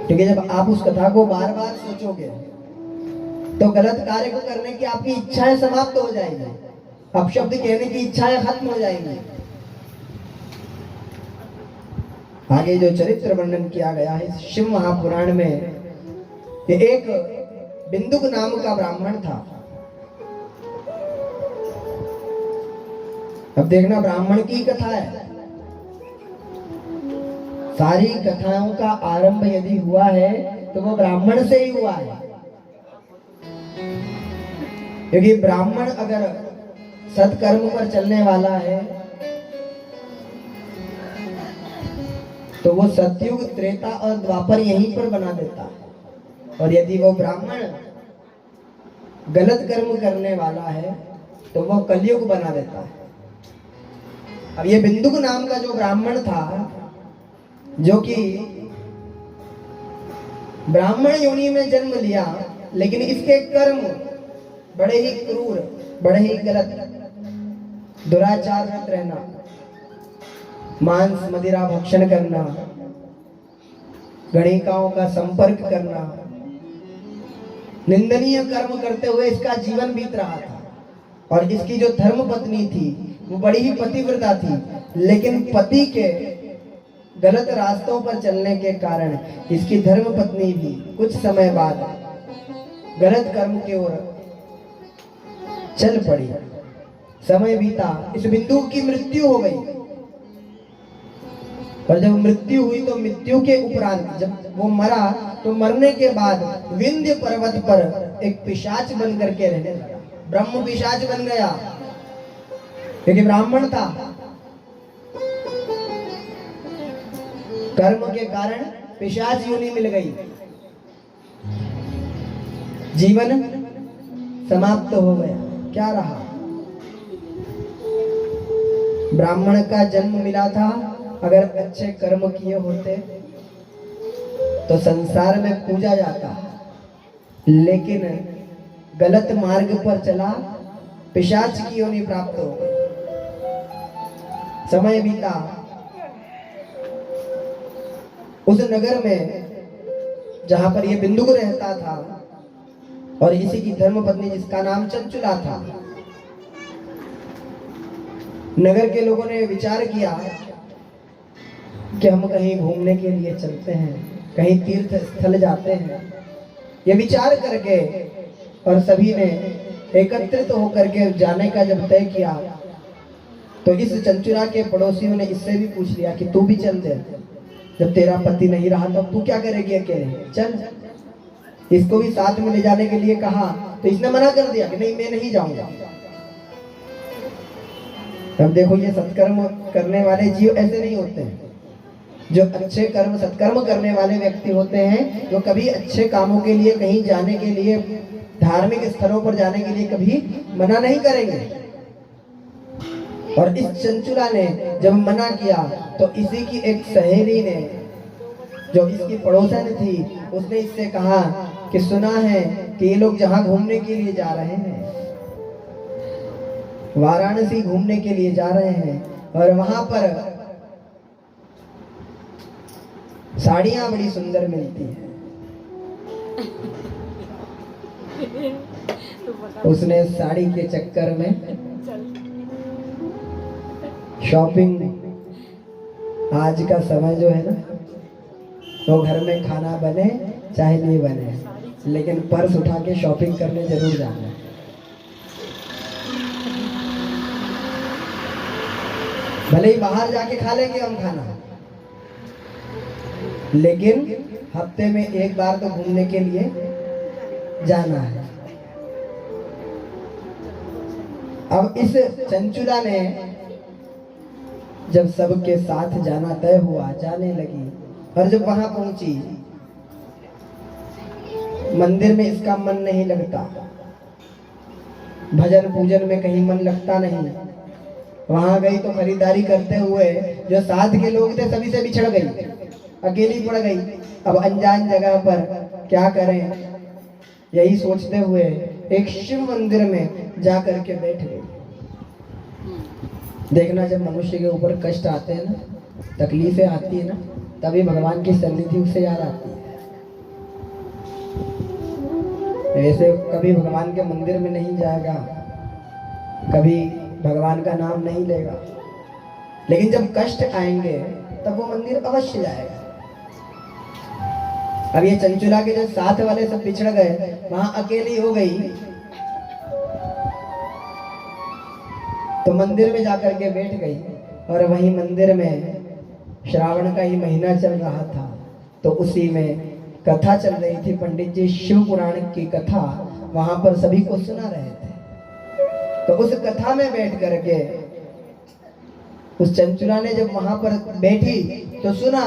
क्योंकि जब आप उस कथा को बार बार सोचोगे तो गलत कार्य को करने की आपकी इच्छाएं समाप्त हो जाएंगी, अपशब्द कहने की इच्छाएं खत्म हो जाएंगी। आगे जो चरित्र वर्णन किया गया है शिव महापुराण में, कि एक बिंदुक नाम का ब्राह्मण था। अब देखना, ब्राह्मण की कथा है। सारी कथाओं का आरंभ यदि हुआ है तो वो ब्राह्मण से ही हुआ है। क्योंकि ब्राह्मण अगर सत्कर्म पर चलने वाला है तो वो सतयुग, त्रेता और द्वापर यहीं पर बना देता है, और यदि वो ब्राह्मण गलत कर्म करने वाला है तो वो कलयुग बना देता है। अब ये बिंदुक नाम का जो ब्राह्मण था, जो कि ब्राह्मण योनि में जन्म लिया, लेकिन इसके कर्म बड़े ही क्रूर, बड़े ही गलत, दुराचाररत रहना, मांस मदिरा भक्षण करना, गणिकाओं का संपर्क करना, निंदनीय कर्म करते हुए इसका जीवन बीत रहा था। और इसकी जो धर्म पत्नी थी वो बड़ी ही पतिव्रता थी, लेकिन पति के गलत रास्तों पर चलने के कारण इसकी धर्म पत्नी भी कुछ समय बाद गलत कर्म की ओर चल पड़ी। समय बीता, इस बिंदु की मृत्यु हो गई। और जब मृत्यु हुई तो मृत्यु के उपरांत जब वो मरा तो मरने के बाद विंध्य पर्वत पर एक पिशाच बन करके रहने लगा, ब्रह्म पिशाच बन गया, क्योंकि ब्राह्मण था। कर्म के कारण पिशाच योनि मिल गई, जीवन समाप्त हो गया। क्या रहा? ब्राह्मण का जन्म मिला था, अगर अच्छे कर्म किए होते तो संसार में पूजा जाता, लेकिन गलत मार्ग पर चला, पिशाच की योनि प्राप्त हो गई। समय बीता, उस नगर में जहां पर यह बिंदुक रहता था और इसी की धर्मपत्नी जिसका नाम चंचुला था, नगर के लोगों ने विचार किया कि हम कहीं घूमने के लिए चलते हैं, कहीं तीर्थ स्थल जाते हैं। ये विचार करके और सभी ने एकत्रित होकर के जाने का जब तय किया तो इस चंचुला के पड़ोसियों ने इससे भी पूछ लिया कि तू भी चल दे, जब तेरा पति नहीं रहा तो तू क्या करेगी अकेले, चल। इसको भी साथ में ले जाने के लिए कहा तो इसने मना कर दिया कि नहीं, मैं नहीं जाऊंगा। अब देखो, ये सत्कर्म करने वाले जीव ऐसे नहीं होते हैं। जो अच्छे कर्म, सत्कर्म करने वाले व्यक्ति होते हैं, जो कभी अच्छे कामों के लिए कहीं जाने के लिए, धार्मिक स्थलों पर जाने के लिए कभी मना नहीं करेंगे। और इस चंचुला ने जब मना किया तो इसी की एक सहेली ने, जो इसकी पड़ोसन थी, उसने इससे कहा कि सुना है कि ये लोग जहां घूमने के लिए जा रहे हैं, वाराणसी घूमने के लिए जा रहे हैं, और वहां पर साड़ियां बड़ी सुंदर मिलती हैं। उसने साड़ी के चक्कर में शॉपिंग, आज का समय जो है ना, वो घर में खाना बने चाहे नहीं बने, लेकिन पर्स उठा के शॉपिंग करने जरूर जाना है। भले ही बाहर जाके खा लेंगे हम खाना, लेकिन हफ्ते में एक बार तो घूमने के लिए जाना है। अब इस चंचुला ने जब सबके साथ जाना तय हुआ, जाने लगी, और जब वहां पहुंची, मंदिर में इसका मन नहीं लगता, भजन पूजन में कहीं मन लगता नहीं। वहां गई तो खरीदारी करते हुए जो साथ के लोग थे सभी से बिछड़ गई, अकेली पड़ गई। अब अनजान जगह पर क्या करें, यही सोचते हुए एक शिव मंदिर में जा करके बैठ गई। देखना, जब मनुष्य के ऊपर कष्ट आते हैं ना, तकलीफें आती है ना, तभी भगवान की सन्निधि उसे याद आती है। वैसे कभी भगवान के मंदिर में नहीं जाएगा, कभी भगवान का नाम नहीं लेगा, लेकिन जब कष्ट आएंगे तब वो मंदिर अवश्य जाएगा। अब ये चंचुला के जो साथ वाले सब पिछड़ गए, वहां अकेली हो गई, तो मंदिर में जाकर के बैठ गई। और वहीं मंदिर में श्रावण का ही महीना चल रहा था, तो उसी में कथा चल रही थी। पंडित जी शिव पुराण की कथा वहां पर सभी को सुना रहे थे। तो उस कथा में बैठ करके उस चंचुला ने जब वहां पर बैठी तो सुना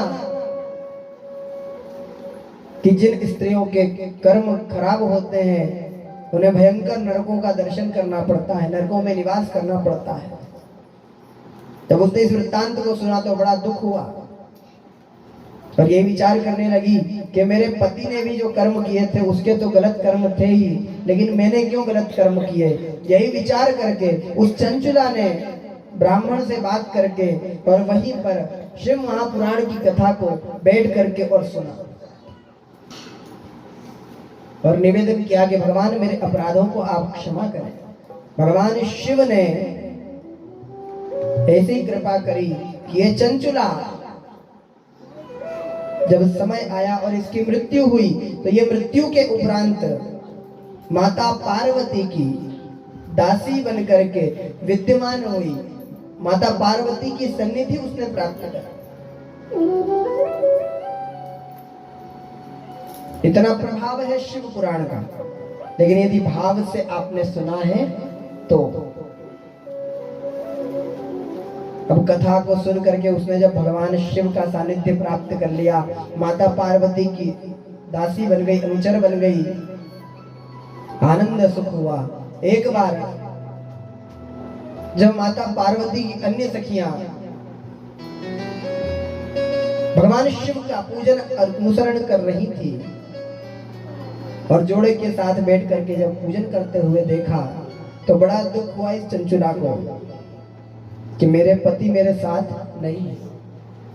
कि जिन स्त्रियों के कर्म खराब होते हैं उन्हें भयंकर नरकों का दर्शन करना पड़ता है, नरकों में निवास करना पड़ता है। जब उसने इस वृत्तांत को सुना तो बड़ा दुख हुआ और ये विचार करने लगी कि मेरे पति ने भी जो कर्म किए थे उसके तो गलत कर्म थे ही, लेकिन मैंने क्यों गलत कर्म किए। यही विचार करके उस चंचुला ने ब्राह्मण से बात करके और वहीं पर शिव महापुराण की कथा को बैठ करके और सुना और निवेदन किया कि भगवान मेरे अपराधों को आप क्षमा करें। भगवान शिव ने ऐसी कृपा करी कि ये चंचुला जब समय आया और इसकी मृत्यु हुई, तो ये मृत्यु के उपरांत माता पार्वती की दासी बन करके विद्यमान हुई। माता पार्वती की सन्निधि उसने प्राप्त करी। इतना प्रभाव है शिव पुराण का, लेकिन यदि भाव से आपने सुना है तो। अब कथा को सुन करके उसने जब भगवान शिव का सानिध्य प्राप्त कर लिया, माता पार्वती की दासी बन गई, अनुचर बन गई, आनंद सुख हुआ। एक बार जब माता पार्वती की अन्य सखियां भगवान शिव का पूजन अनुसरण कर रही थी और जोड़े के साथ बैठ करके जब पूजन करते हुए देखा, तो बड़ा दुख हुआ इस चंचुला को कि मेरे पति मेरे साथ नहीं है,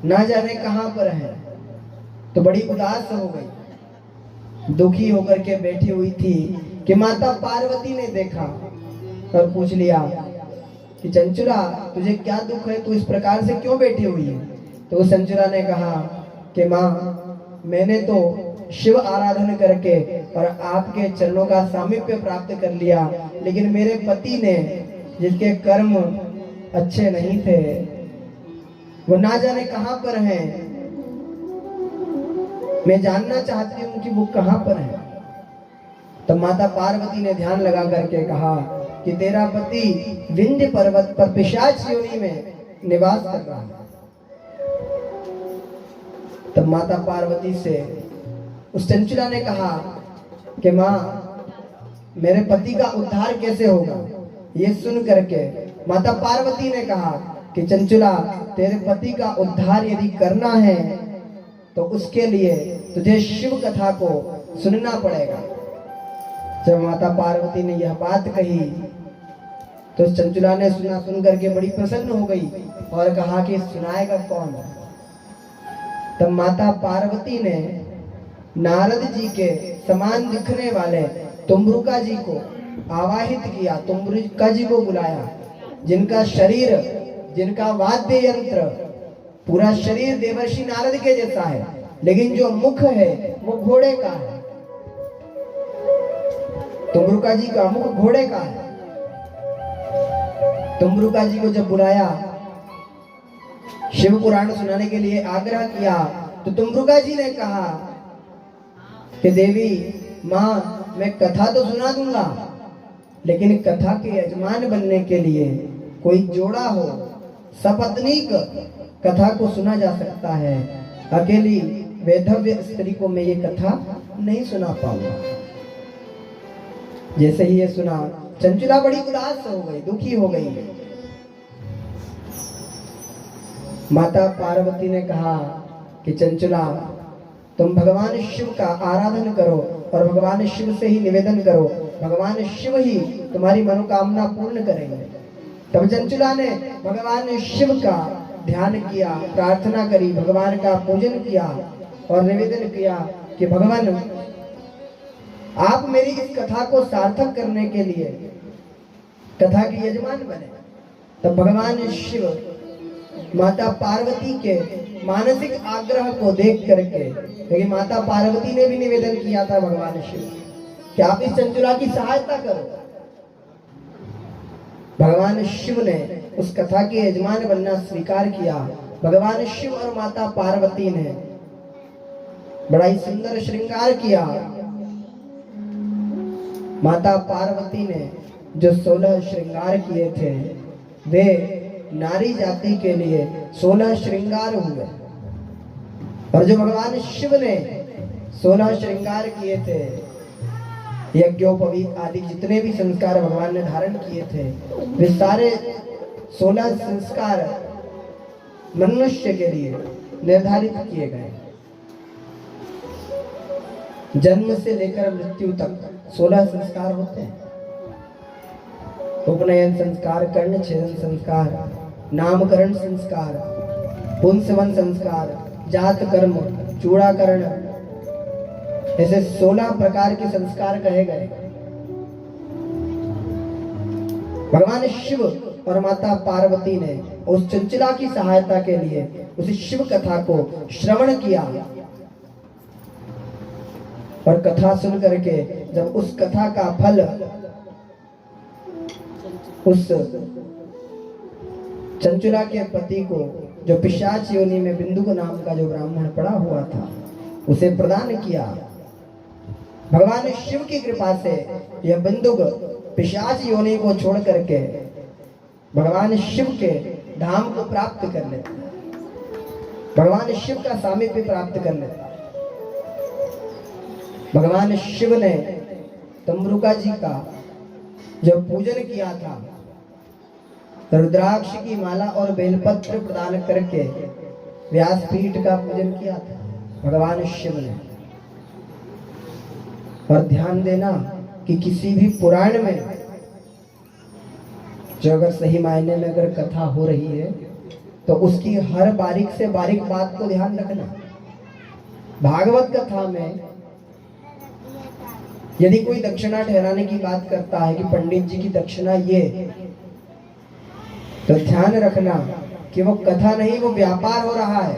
ना जाने कहां पर है। तो बड़ी उदास हो गई, दुखी होकर के बैठी हुई थी कि माता पार्वती ने देखा और पूछ लिया कि चंचुला तुझे क्या दुख है, तू इस प्रकार से क्यों बैठी हुई है। तो उस चंचुला ने कहा कि माँ, मैंने तो शिव आराधन करके और आपके चरणों का सामीप्य प्राप्त कर लिया, लेकिन मेरे पति ने जिसके कर्म अच्छे नहीं थे वो ना जाने कहां पर हैं। मैं जानना चाहती हूँ कि वो कहां पर है। तो माता पार्वती ने ध्यान लगा करके कहा कि तेरा पति विंध्य पर्वत पर पिशाच योनि में निवास कर रहा है। तब माता पार्वती से उस चंचुला ने कहा कि माँ, मेरे पति का उद्धार कैसे होगा। ये सुन करके माता पार्वती ने कहा कि चंचुला, तेरे पति का उद्धार यदि करना है तो उसके लिए तुझे शिव कथा को सुनना पड़ेगा। जब माता पार्वती ने यह बात कही तो चंचुला ने सुन करके बड़ी प्रसन्न हो गई और कहा कि सुनाएगा कौन। तब माता पार्वती ने नारद जी के समान दिखने वाले तुम्बरुका जी को आवाहित किया, तुम्बरुका जी को बुलाया, जिनका शरीर, जिनका वाद्य यंत्र, पूरा शरीर देवर्षि नारद के जैसा है, लेकिन जो मुख है वो घोड़े का है। तुम्रुका जी का मुख घोड़े का है। तुम्रुका जी को जब बुलाया, शिव पुराण सुनाने के लिए आग्रह किया, तो तुम्रुका जी ने कहा कि देवी माँ, मैं कथा तो सुना दूंगा, लेकिन कथा के यजमान बनने के लिए कोई जोड़ा हो, सपत्नीक कथा को सुना जा सकता है। अकेली वैधव्य स्त्री को मैं ये कथा नहीं सुना पाऊंगा। जैसे ही ये सुना, चंचला बड़ी उदास हो गई, दुखी हो गई। माता पार्वती ने कहा कि चंचला, तुम भगवान शिव का आराधन करो और भगवान शिव से ही निवेदन करो, भगवान शिव ही तुम्हारी मनोकामना पूर्ण करेंगे। तब चंचला ने भगवान शिव का ध्यान किया, प्रार्थना करी, भगवान का पूजन किया और निवेदन किया कि भगवान, आप मेरी इस कथा को सार्थक करने के लिए कथा के यजमान बने। तब भगवान शिव माता पार्वती के मानसिक आग्रह को देख करके, क्योंकि माता पार्वती ने भी निवेदन किया था भगवान शिव कि आप इस चंचला की सहायता करो। भगवान शिव ने उस कथा के यजमान बनना स्वीकार किया। भगवान शिव और माता पार्वती ने बड़ा ही सुंदर श्रृंगार किया। माता पार्वती ने जो 16 श्रृंगार किए थे, वे नारी जाति के लिए 16 श्रृंगार हुए। और जो भगवान शिव ने 16 श्रृंगार किए थे, यज्ञोपवीत आदि जितने भी संस्कार भगवान ने धारण किए थे, वे सारे 16 संस्कार मनुष्य के लिए निर्धारित किए गए। जन्म से लेकर मृत्यु तक 16 संस्कार होते हैं। उपनयन संस्कार, कर्ण छेदन संस्कार, नामकरण संस्कार, पुंसवन संस्कार, जात कर्म, चूड़ाकरण, ऐसे 16 प्रकार के संस्कार कहे गए। भगवान शिव और माता पार्वती ने उस चंचला की सहायता के लिए उस शिव कथा को श्रवण किया। और कथा सुन करके जब उस कथा का फल उस चंचला के पति को, जो पिशाच योनि में बिंदुक नाम का जो ब्राह्मण पड़ा हुआ था, उसे प्रदान किया, भगवान शिव की कृपा से यह बिंदुक पिशाच योनि को छोड़ करके भगवान शिव के धाम को प्राप्त कर लेता, भगवान शिव का सामीप्य प्राप्त कर लेता। भगवान शिव ने तम्रुका जी का जो पूजन किया था, रुद्राक्ष की माला और बेलपत्र प्रदान करके व्यासपीठ का पूजन किया था भगवान शिव ने। और ध्यान देना कि किसी भी पुराण में जो अगर सही मायने में अगर कथा हो रही है, तो उसकी हर बारीक से बारीक बात को ध्यान रखना। भागवत कथा में यदि कोई दक्षिणा ठहराने की बात करता है कि पंडित जी की दक्षिणा ये, तो ध्यान रखना कि वो कथा नहीं, वो व्यापार हो रहा है।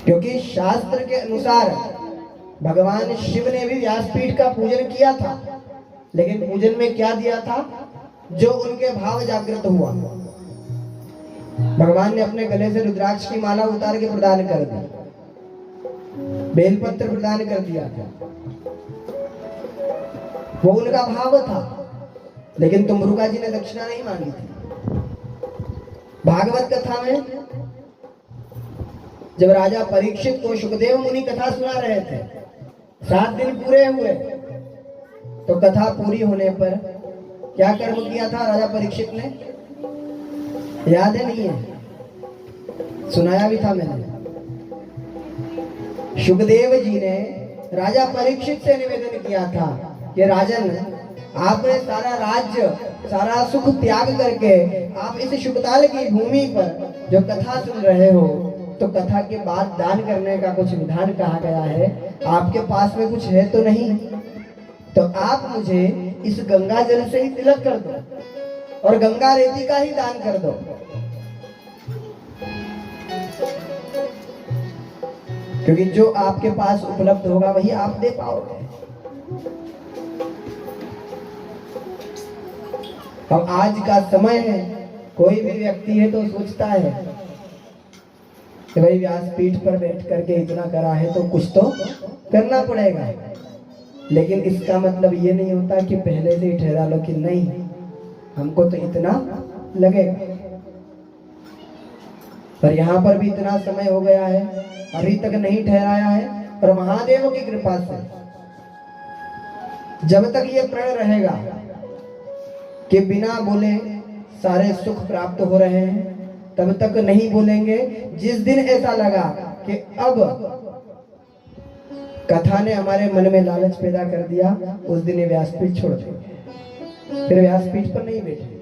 क्योंकि शास्त्र के अनुसार भगवान शिव ने भी व्यासपीठ का पूजन किया था, लेकिन पूजन में क्या दिया था? जो उनके भाव जागृत हुआ। भगवान ने अपने गले से रुद्राक्ष की माला उतार के प्रदान कर दी, बेलपत्र प्रदान कर दिया था, वो उनका भाव था। लेकिन तुम्रुका जी ने दक्षिणा नहीं मांगी थी। भागवत कथा में जब राजा परीक्षित को सुखदेव मुनि कथा सुना रहे थे, 7 दिन पूरे हुए, तो कथा पूरी होने पर क्या कर्म किया था राजा परीक्षित ने? याद है? नहीं है? सुनाया भी था मैंने। सुखदेव जी ने राजा परीक्षित से निवेदन किया था कि राजन, आपने सारा राज्य, सारा सुख त्याग करके आप इस शुभताल की भूमि पर जो कथा सुन रहे हो, तो कथा के बाद दान करने का कुछ विधान कहा गया है। आपके पास में कुछ है तो नहीं? तो आप मुझे इस गंगा जल से ही तिलक कर दो और गंगा रेती का ही दान कर दो। क्योंकि जो आपके पास उपलब्ध होगा वही आप दे पाओगे। अब आज का समय है, कोई भी व्यक्ति है तो सोचता है कि भाई व्यासपीठ पर बैठ करके इतना करा है तो कुछ तो करना पड़ेगा। लेकिन इसका मतलब ये नहीं होता कि पहले से ही ठहरा लो कि नहीं हमको तो इतना लगेगा। पर यहाँ पर भी इतना समय हो गया है, अभी तक नहीं ठहराया है। और महादेव की कृपा से जब तक ये प्रण रहेगा कि बिना बोले सारे सुख प्राप्त हो रहे हैं, तब तक नहीं बोलेंगे। जिस दिन ऐसा लगा कि अब कथा ने हमारे मन में लालच पैदा कर दिया, उस दिन ये व्यासपीठ छोड़ देंगे, फिर व्यासपीठ पर नहीं बैठेंगे।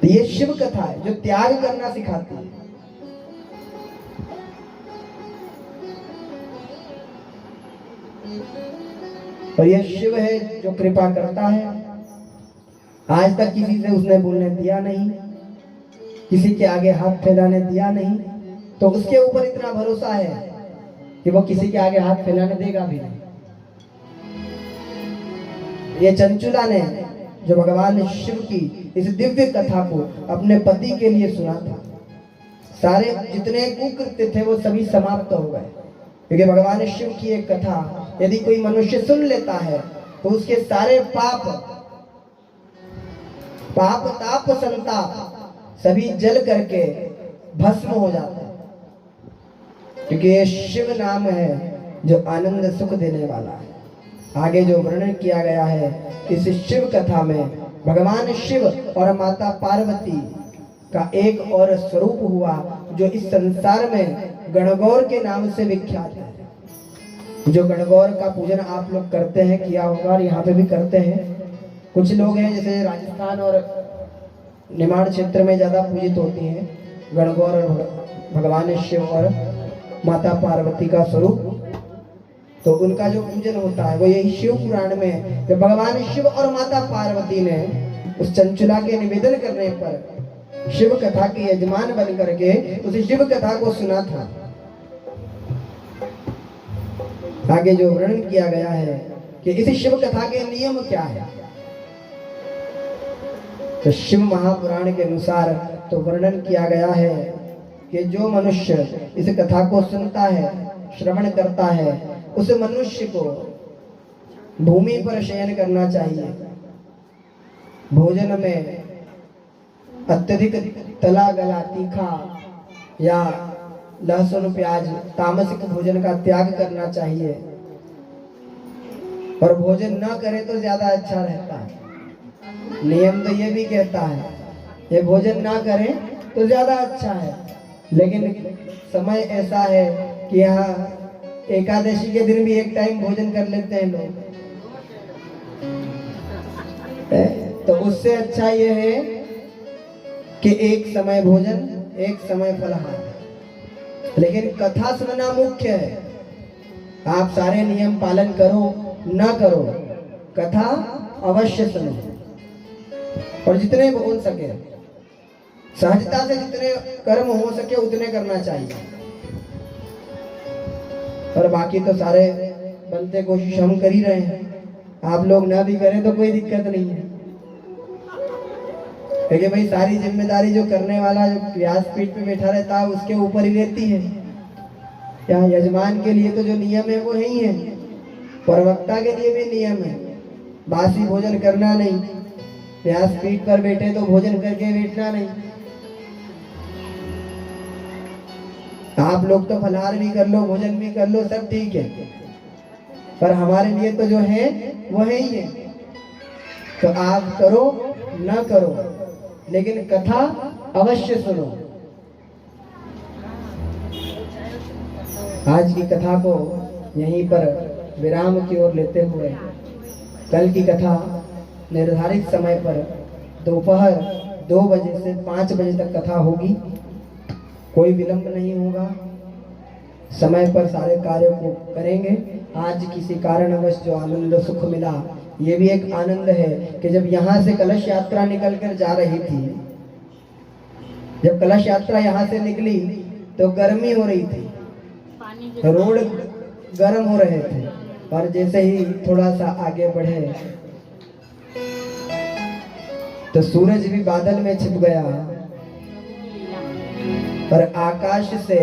तो ये शिव कथा है जो त्याग करना सिखाती है। और ये शिव है जो कृपा करता है। आज तक किसी से उसने बोलने दिया नहीं, किसी के आगे हाथ फैलाने दिया नहीं, तो उसके ऊपर इतना भरोसा है कि वो किसी के आगे हाथ फैलाने देगा भी नहीं। ये चंचुला ने जो भगवान शिव की इस दिव्य कथा को अपने पति के लिए सुना था, सारे जितने कुकृत्य थे वो सभी समाप्त हो गए। क्योंकि भगवान शिव की एक कथा यदि कोई मनुष्य सुन लेता है तो उसके सारे पाप ताप संताप सभी जल करके भस्म हो जाते हैं। क्योंकि ये शिव नाम है जो आनंद सुख देने वाला है। आगे जो वर्णन किया गया है इस शिव कथा में, भगवान शिव और माता पार्वती का एक और स्वरूप हुआ जो इस संसार में गणगौर के नाम से विख्यात है। जो गणगौर का पूजन आप लोग करते हैं, किया होगा और यहाँ पे भी करते हैं। कुछ लोग हैं जैसे राजस्थान और निमाड़ क्षेत्र में ज्यादा पूजित होती हैं गणगौर और भगवान शिव और माता पार्वती का स्वरूप। तो उनका जो पूजन होता है वो यही शिव पुराण में, जब भगवान शिव और माता पार्वती ने उस चंचुला के निवेदन करने पर शिव कथा के यजमान बन करके उस शिव कथा को सुना था। आगे जो वर्णन किया गया है कि इस शिव कथा के नियम क्या है, तो शिव महापुराण के अनुसार तो वर्णन किया गया है कि जो मनुष्य इस कथा को सुनता है, श्रवण करता है, उस मनुष्य को भूमि पर शयन करना चाहिए। भोजन में अत्यधिक तला गला तीखा या लहसुन प्याज तामसिक भोजन का त्याग करना चाहिए। और भोजन न करे तो ज्यादा अच्छा रहता है। नियम तो ये भी कहता है ये भोजन ना करें तो ज्यादा अच्छा है। लेकिन समय ऐसा है कि यहाँ एकादशी के दिन भी एक टाइम भोजन कर लेते हैं लोग, तो उससे अच्छा ये है कि एक समय भोजन एक समय फलाहार। लेकिन कथा सुनना मुख्य है। आप सारे नियम पालन करो ना करो, कथा अवश्य सुनो और जितने बोल सके सहजता से जितने कर्म हो सके उतने करना चाहिए। और बाकी तो सारे बनते कोशिश हम कर ही रहे हैं, आप लोग ना भी करें तो कोई दिक्कत नहीं है। क्योंकि भाई सारी जिम्मेदारी जो करने वाला जो व्यासपीठ पे बैठा रहता है उसके ऊपर ही रहती है। यहाँ यजमान के लिए तो जो नियम है वो ही है, प्रवक्ता के लिए भी नियम है। बासी भोजन करना नहीं, व्यासपीठ पर बैठे तो भोजन करके बैठना नहीं। आप लोग तो फलाहार भी कर लो, भोजन भी कर लो, सब ठीक है, पर हमारे लिए तो जो है वो है ही है। तो आप करो ना करो लेकिन कथा अवश्य सुनो। आज की कथा को यहीं पर विराम की ओर लेते हुए कल की कथा निर्धारित समय पर दोपहर 2 बजे से 5 बजे तक कथा होगी। कोई विलंब नहीं होगा, समय पर सारे कार्यों को करेंगे। आज किसी कारणवश जो आनंद सुख मिला, ये भी एक आनंद है कि जब यहाँ से कलश यात्रा निकल कर जा रही थी, जब कलश यात्रा यहाँ से निकली तो गर्मी हो रही थी, पानी के रोड गर्म हो रहे थे। और जैसे ही थोड़ा सा आगे बढ़े तो सूरज भी बादल में छिप गया और आकाश से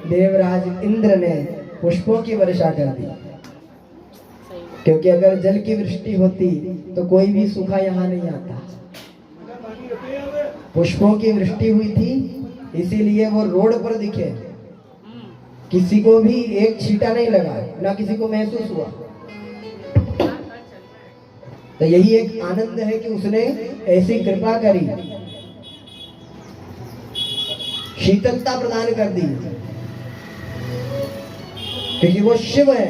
देवराज इंद्र ने पुष्पों की वर्षा कर दी। सही है। क्योंकि अगर जल की वृष्टि होती तो कोई भी सूखा यहाँ नहीं आता। पुष्पों की वृष्टि हुई थी, इसीलिए वो रोड पर दिखे, किसी को भी एक छींटा नहीं लगा, ना किसी को महसूस हुआ। तो यही एक आनंद है कि उसने ऐसी कृपा करी, शीतलता प्रदान कर दी। क्योंकि वो शिव है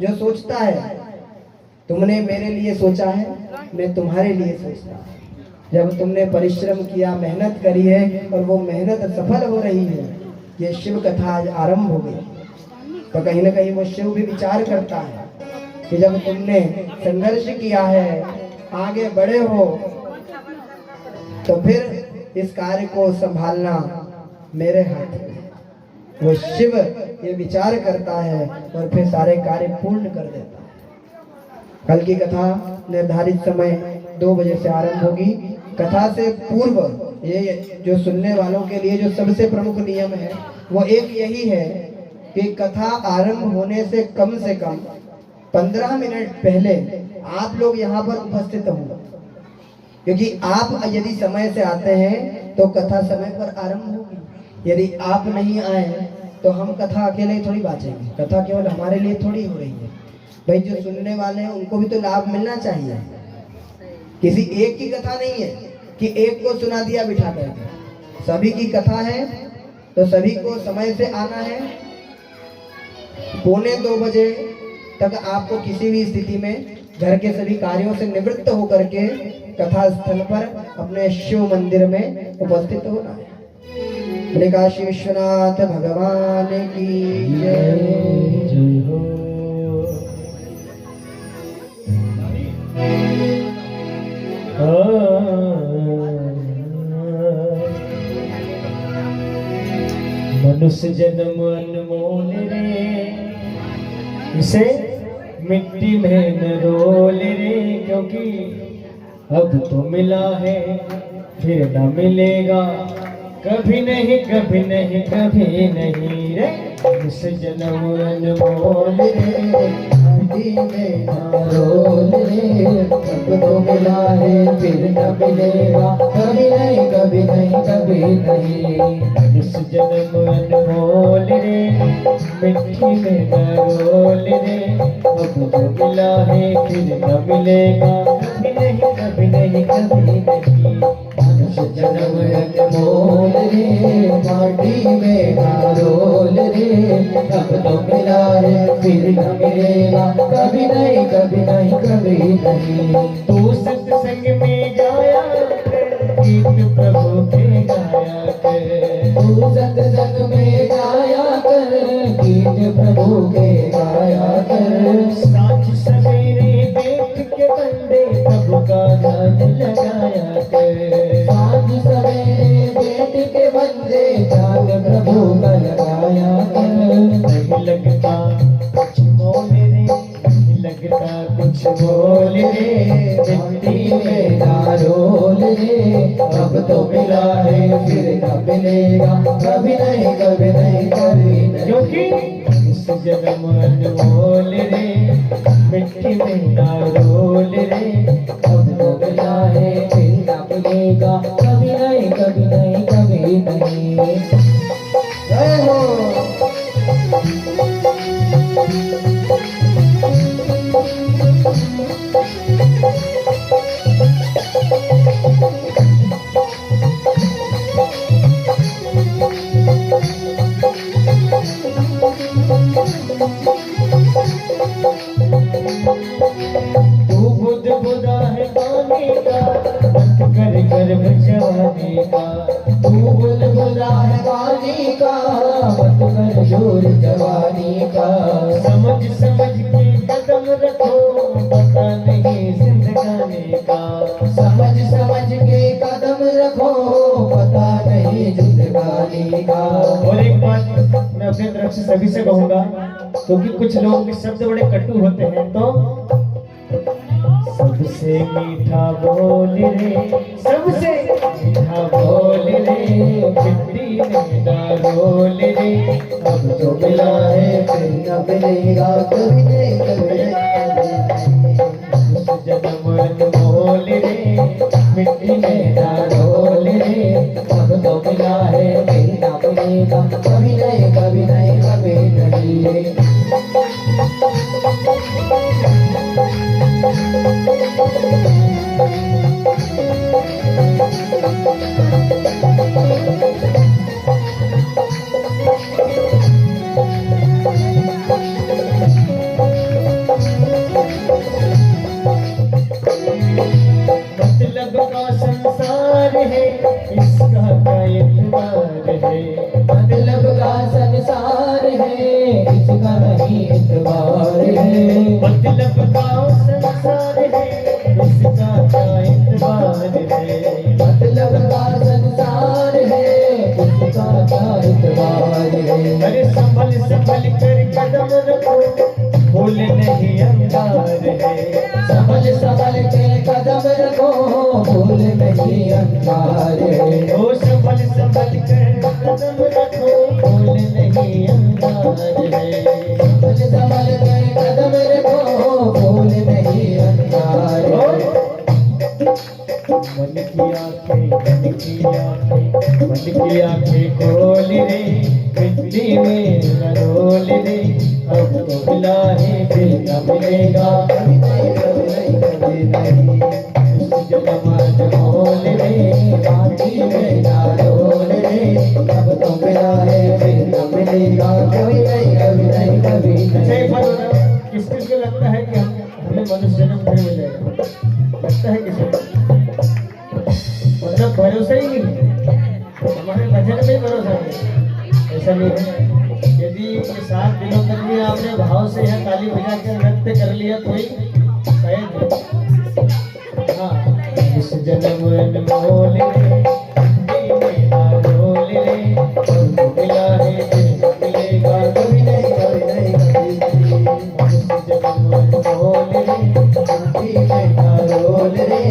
जो सोचता है, तुमने मेरे लिए सोचा है, मैं तुम्हारे लिए सोचता हूं। जब तुमने परिश्रम किया, मेहनत करी है और वो मेहनत सफल हो रही है, ये शिव कथा आज आरंभ हो गई। तो कहीं ना कहीं वो शिव भी विचार करता है कि जब तुमने संघर्ष किया है, आगे बढ़े हो, तो फिर इस कार्य को संभालना मेरे हाथ में। वो शिव ये विचार करता है और फिर सारे कार्य पूर्ण कर देता है। कल की कथा निर्धारित समय 2 बजे से आरंभ होगी। कथा से पूर्व ये जो सुनने वालों के लिए जो सबसे प्रमुख नियम है वो एक यही है कि कथा आरंभ होने से कम 15 मिनट पहले आप लोग यहाँ पर उपस्थित हों। क्योंकि आप यदि समय से आते हैं तो कथा समय पर आरंभ होगी। यदि आप नहीं आए तो हम कथा अकेले ही थोड़ी बाँचेंगे। कथा केवल हमारे लिए थोड़ी हो रही है भाई, जो सुनने वाले हैं उनको भी तो लाभ मिलना चाहिए। किसी एक की कथा नहीं है कि एक को सुना दिया बिठा करके, सभी की कथा है तो सभी को समय से आना है। 1:45 बजे तक आपको किसी भी स्थिति में घर के सभी कार्यों से निवृत्त होकर के कथा स्थल पर अपने शिव मंदिर में उपस्थित होना है। बोले काशी विश्वनाथ भगवान की जय हो। मनुष्य जन्म अनमोल रे, इसे मिट्टी में न रोल रे, क्योंकि अब तो मिला है फिर न मिलेगा, कभी नहीं कभी नहीं कभी नहीं रे। मनुष्य जन्म अनमोल रे, मिट्टी में न रोल रे, अब तो मिला है फिर न मिलेगा, कभी नहीं कभी नहीं कभी नहीं। मनुष्य जन्म अनमोल रे, मिट्टी में न रोल रे, अब तो मिला है फिर न मिलेगा, कभी नहीं कभी नहीं कभी नहीं। मनुष्य जन्म अनमोल रे, माटी में न रोल रे, अब तो मिला है फिर न मिलेगा, कभी नहीं कभी नहीं कभी नहीं। तू सत्संग में जाया कर, गीत प्रभु के गाया कर। तू सत्संग में जाया कर, गीत प्रभु के गाया कर। साँझ सवेरे बैठ के बंदे प्रभु का ध्यान लगाया कर। साँझ सवेरे बैठ के बंदे ध्यान प्रभु का लगाया कर। नहीं लगता कुछ मोल रे, नहीं लगता कुछ बोल रे, मिट्टी में ना रोल रे, अब तो मिला है फिर न मिलेगा, कभी नहीं कभी नहीं कभी नहीं। क्योंकि इस जन्म अनमोल रे, मिट्टी में ना रोल रे, अब तो मिला है फिर न मिलेगा, कभी नहीं कभी नहीं कभी नहीं। जय हो। तू बुध बुधा है पानी का, मत कर गर्भ जवानी का। तू बुध बुधा है पानी का, मत कर जोर जवानी का। समझ समझ के कदम रखो, पता नहीं जिंदगानी का। समझ समझ के कदम रखो, पता नहीं जिंदगानी का। और एक बात से तरफ से सभी से कहूंगा, क्योंकि कुछ लोगों के शब्द बड़े कटु होते हैं। तो सबसे मीठा बोल रे, सबसे मीठा बोल रे, मिट्टी में ना रोल रे, अब तो मिला है फिर न मिलेगा कभी नहीं कभी नहीं। जन्म अनमोल रे, मिट्टी में ना रोल रे, अब तो मिला है फिर न मिलेगा कभी नहीं कभी नहीं कभी नहीं। मतलब का संसार है, इसका क्या एतबार है। मतलब का संसार है, इसका नहीं एतबार है। मतलब का संसार है, इसका क्या एतबार है। मतलब का संसार है, इसका क्या एतबार है। अरे संभल संभल कर कदम रखो, भूल नहीं अंगार है। संभल संभल के कदम रखो, भूल नहीं अंगार है। ओ संभल संभल कर कदम रखो, भूल नहीं अंगार है। संभल संभल के कदम रखो, भूल नहीं अंगार है। मन की आंखें, मन की आंखें, मन की आंखें खोल रे, मिट्टी में न रोल रे, अब तो मिला है फिर न मिलेगा कभी नहीं कभी नहीं कभी नहीं। जन्म अनमोल रे, माटी में न रोल रे, अब तो मिला है फिर न मिलेगा कभी नहीं कभी नहीं कभी नहीं। किस किस को लगता है कि हमें मनुष्य जन्म फिर मिलेगा? लगता है किसी को? मतलब भरोसा ही नहीं, हमारे भजन में भरोसा नहीं, ऐसा नहीं है। यदि ये 7 दिनों तक भी आपने भाव से या ताली बजा के नृत्य कर लिया तो ही शायद। हाँ, इस जन्म अनमोल रे, रोल रे, तो मिला है फिर मिलेगा कभी नहीं कभी नहीं कभी नहीं। इस जन्म अनमोल रे, रोल रे,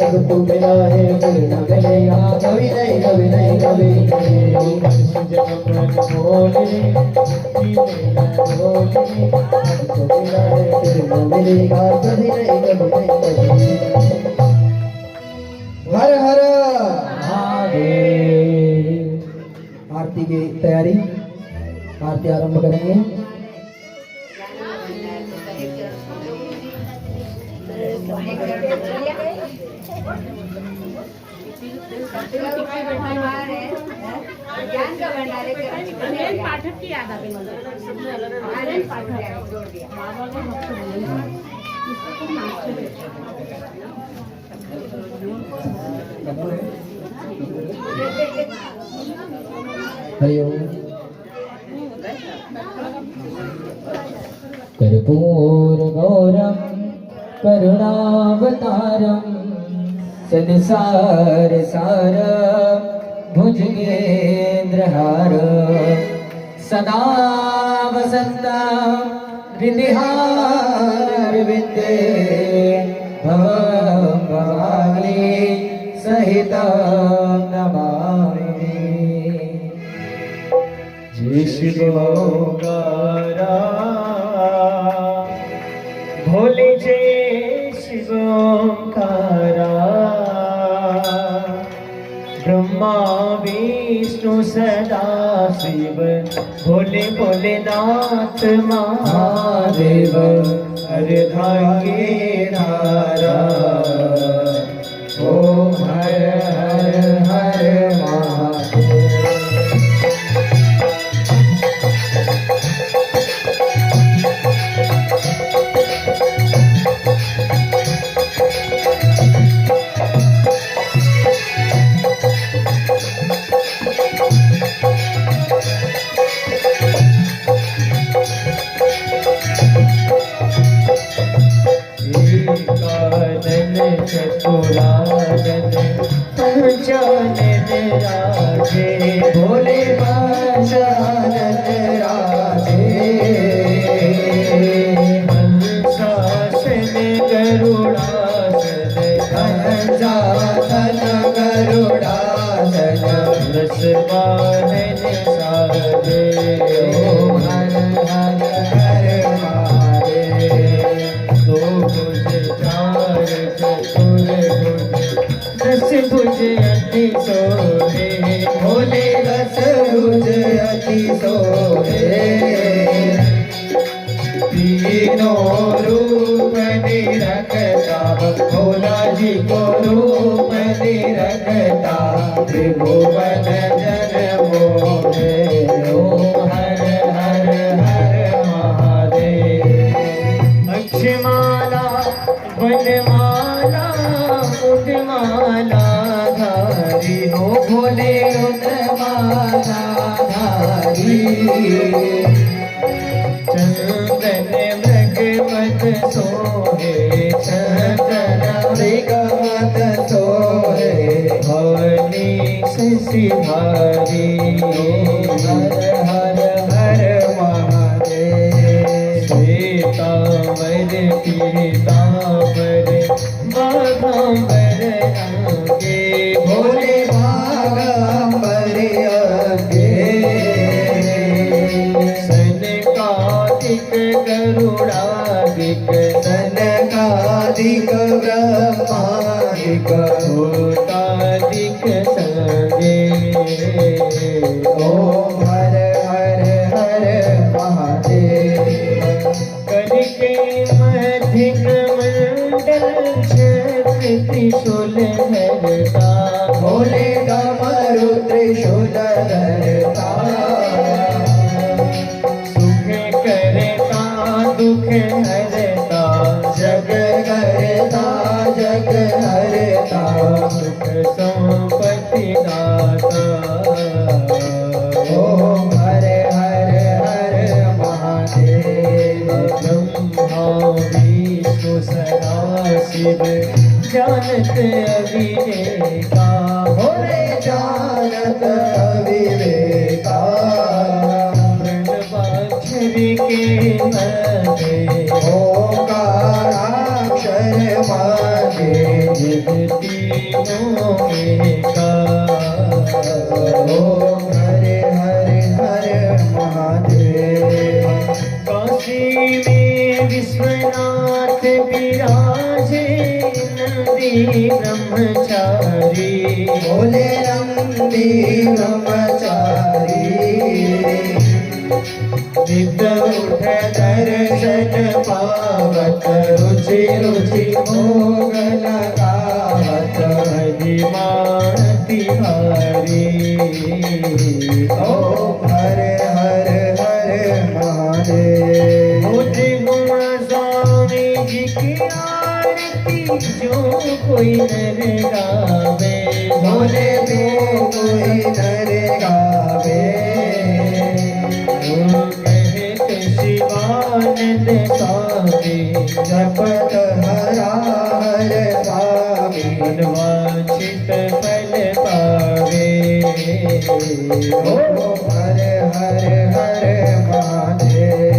अब तो मिला है फिर न मिलेगा कभी नहीं कभी नहीं कभी नहीं। इस जन्म अनमोल रे, रोल रे, अब तो मिला है फिर न मिलेगा कभी नहीं कभी नहीं कभी। हर हर महादेव। आरती की तैयारी, आरती आरंभ करेंगे। ज्ञान का भंडार है। अनिल पाठक की याद आ गई मुझे। अनिल पाठक बाबा को भक्त बोले, इसको तो मास्टर है। हरिओम। कर्पूर गौरम करुणावतारम, संसार सारम भुजगेन्द्रहार, सदा वसन्तं हृदयार विद्ये, भवं भवानी सहितं नमामि। जय शिव ओंकारा, भोले जय शिव ओंकारा, ब्रह्मा विष्णु सदा शिव, भोले भोलेनाथ महादेव, अर्धांगे धारा, ओम हर हर हर महादेव। भुज अति सोहे, भोले रस भुज अति सोहे, तीनों रूप निरखता, भोला जी को रूप निरखता, त्रिभुवन जन मोहे, ओम हर हर हर महादेव। अक्षमाला वनमाला उदमाला धारी, हो भोले उदमाला धारी, चंदन मृगमत सोहे, चंदन मृगमत सोहे, भवनी शशि भारी, हर हर हर महादेव। श्वेतांबर पीतांबर बाघांबर अंगे, भोले बागंबर अंगे, सनकादिक गरुड़ादिक, सनकादिक ब्रह्मादिक, भूतादिक संगे, ओम हर हर हर महादेव। करके मधिक मंडल छत्र त्रिशूल धरता, भोले डमरू त्रिशूल धरता, सुख करता दुख हरता, जग करता जग हरता, सुख संपत्ति दाता, ओम हर हर हर महादेव। ब्रह्मा विष्णु सदाशिव जानत अविवेका, भोले जानत अविवेका, प्रणवाक्षर के मध्य, ओंकाराक्षर माने, जित तीनों एका, ओम हर हर हर महादेव। काशी में विश्वनाथ विराजे, नंदी ब्रह्मचारी, भोले नंदी ब्रह्मचारी, नित उठ दर्शन पावत रुचि रुचि भोग लगावत, महिमा तिहारी, ओम हर हर हर महादेव। मुझे गुण स्वामी जी की आरती जो कोई नर गावे, भोले पे कोई नर गावे, कहत शिवानंद स्वामी, जपत हरा हर स्वामी, मनवांछित फल पावे, ओम हर हर हर महादेव।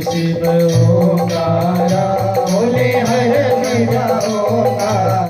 शिव ओंकारा, भोले हर मेरा ओंकार,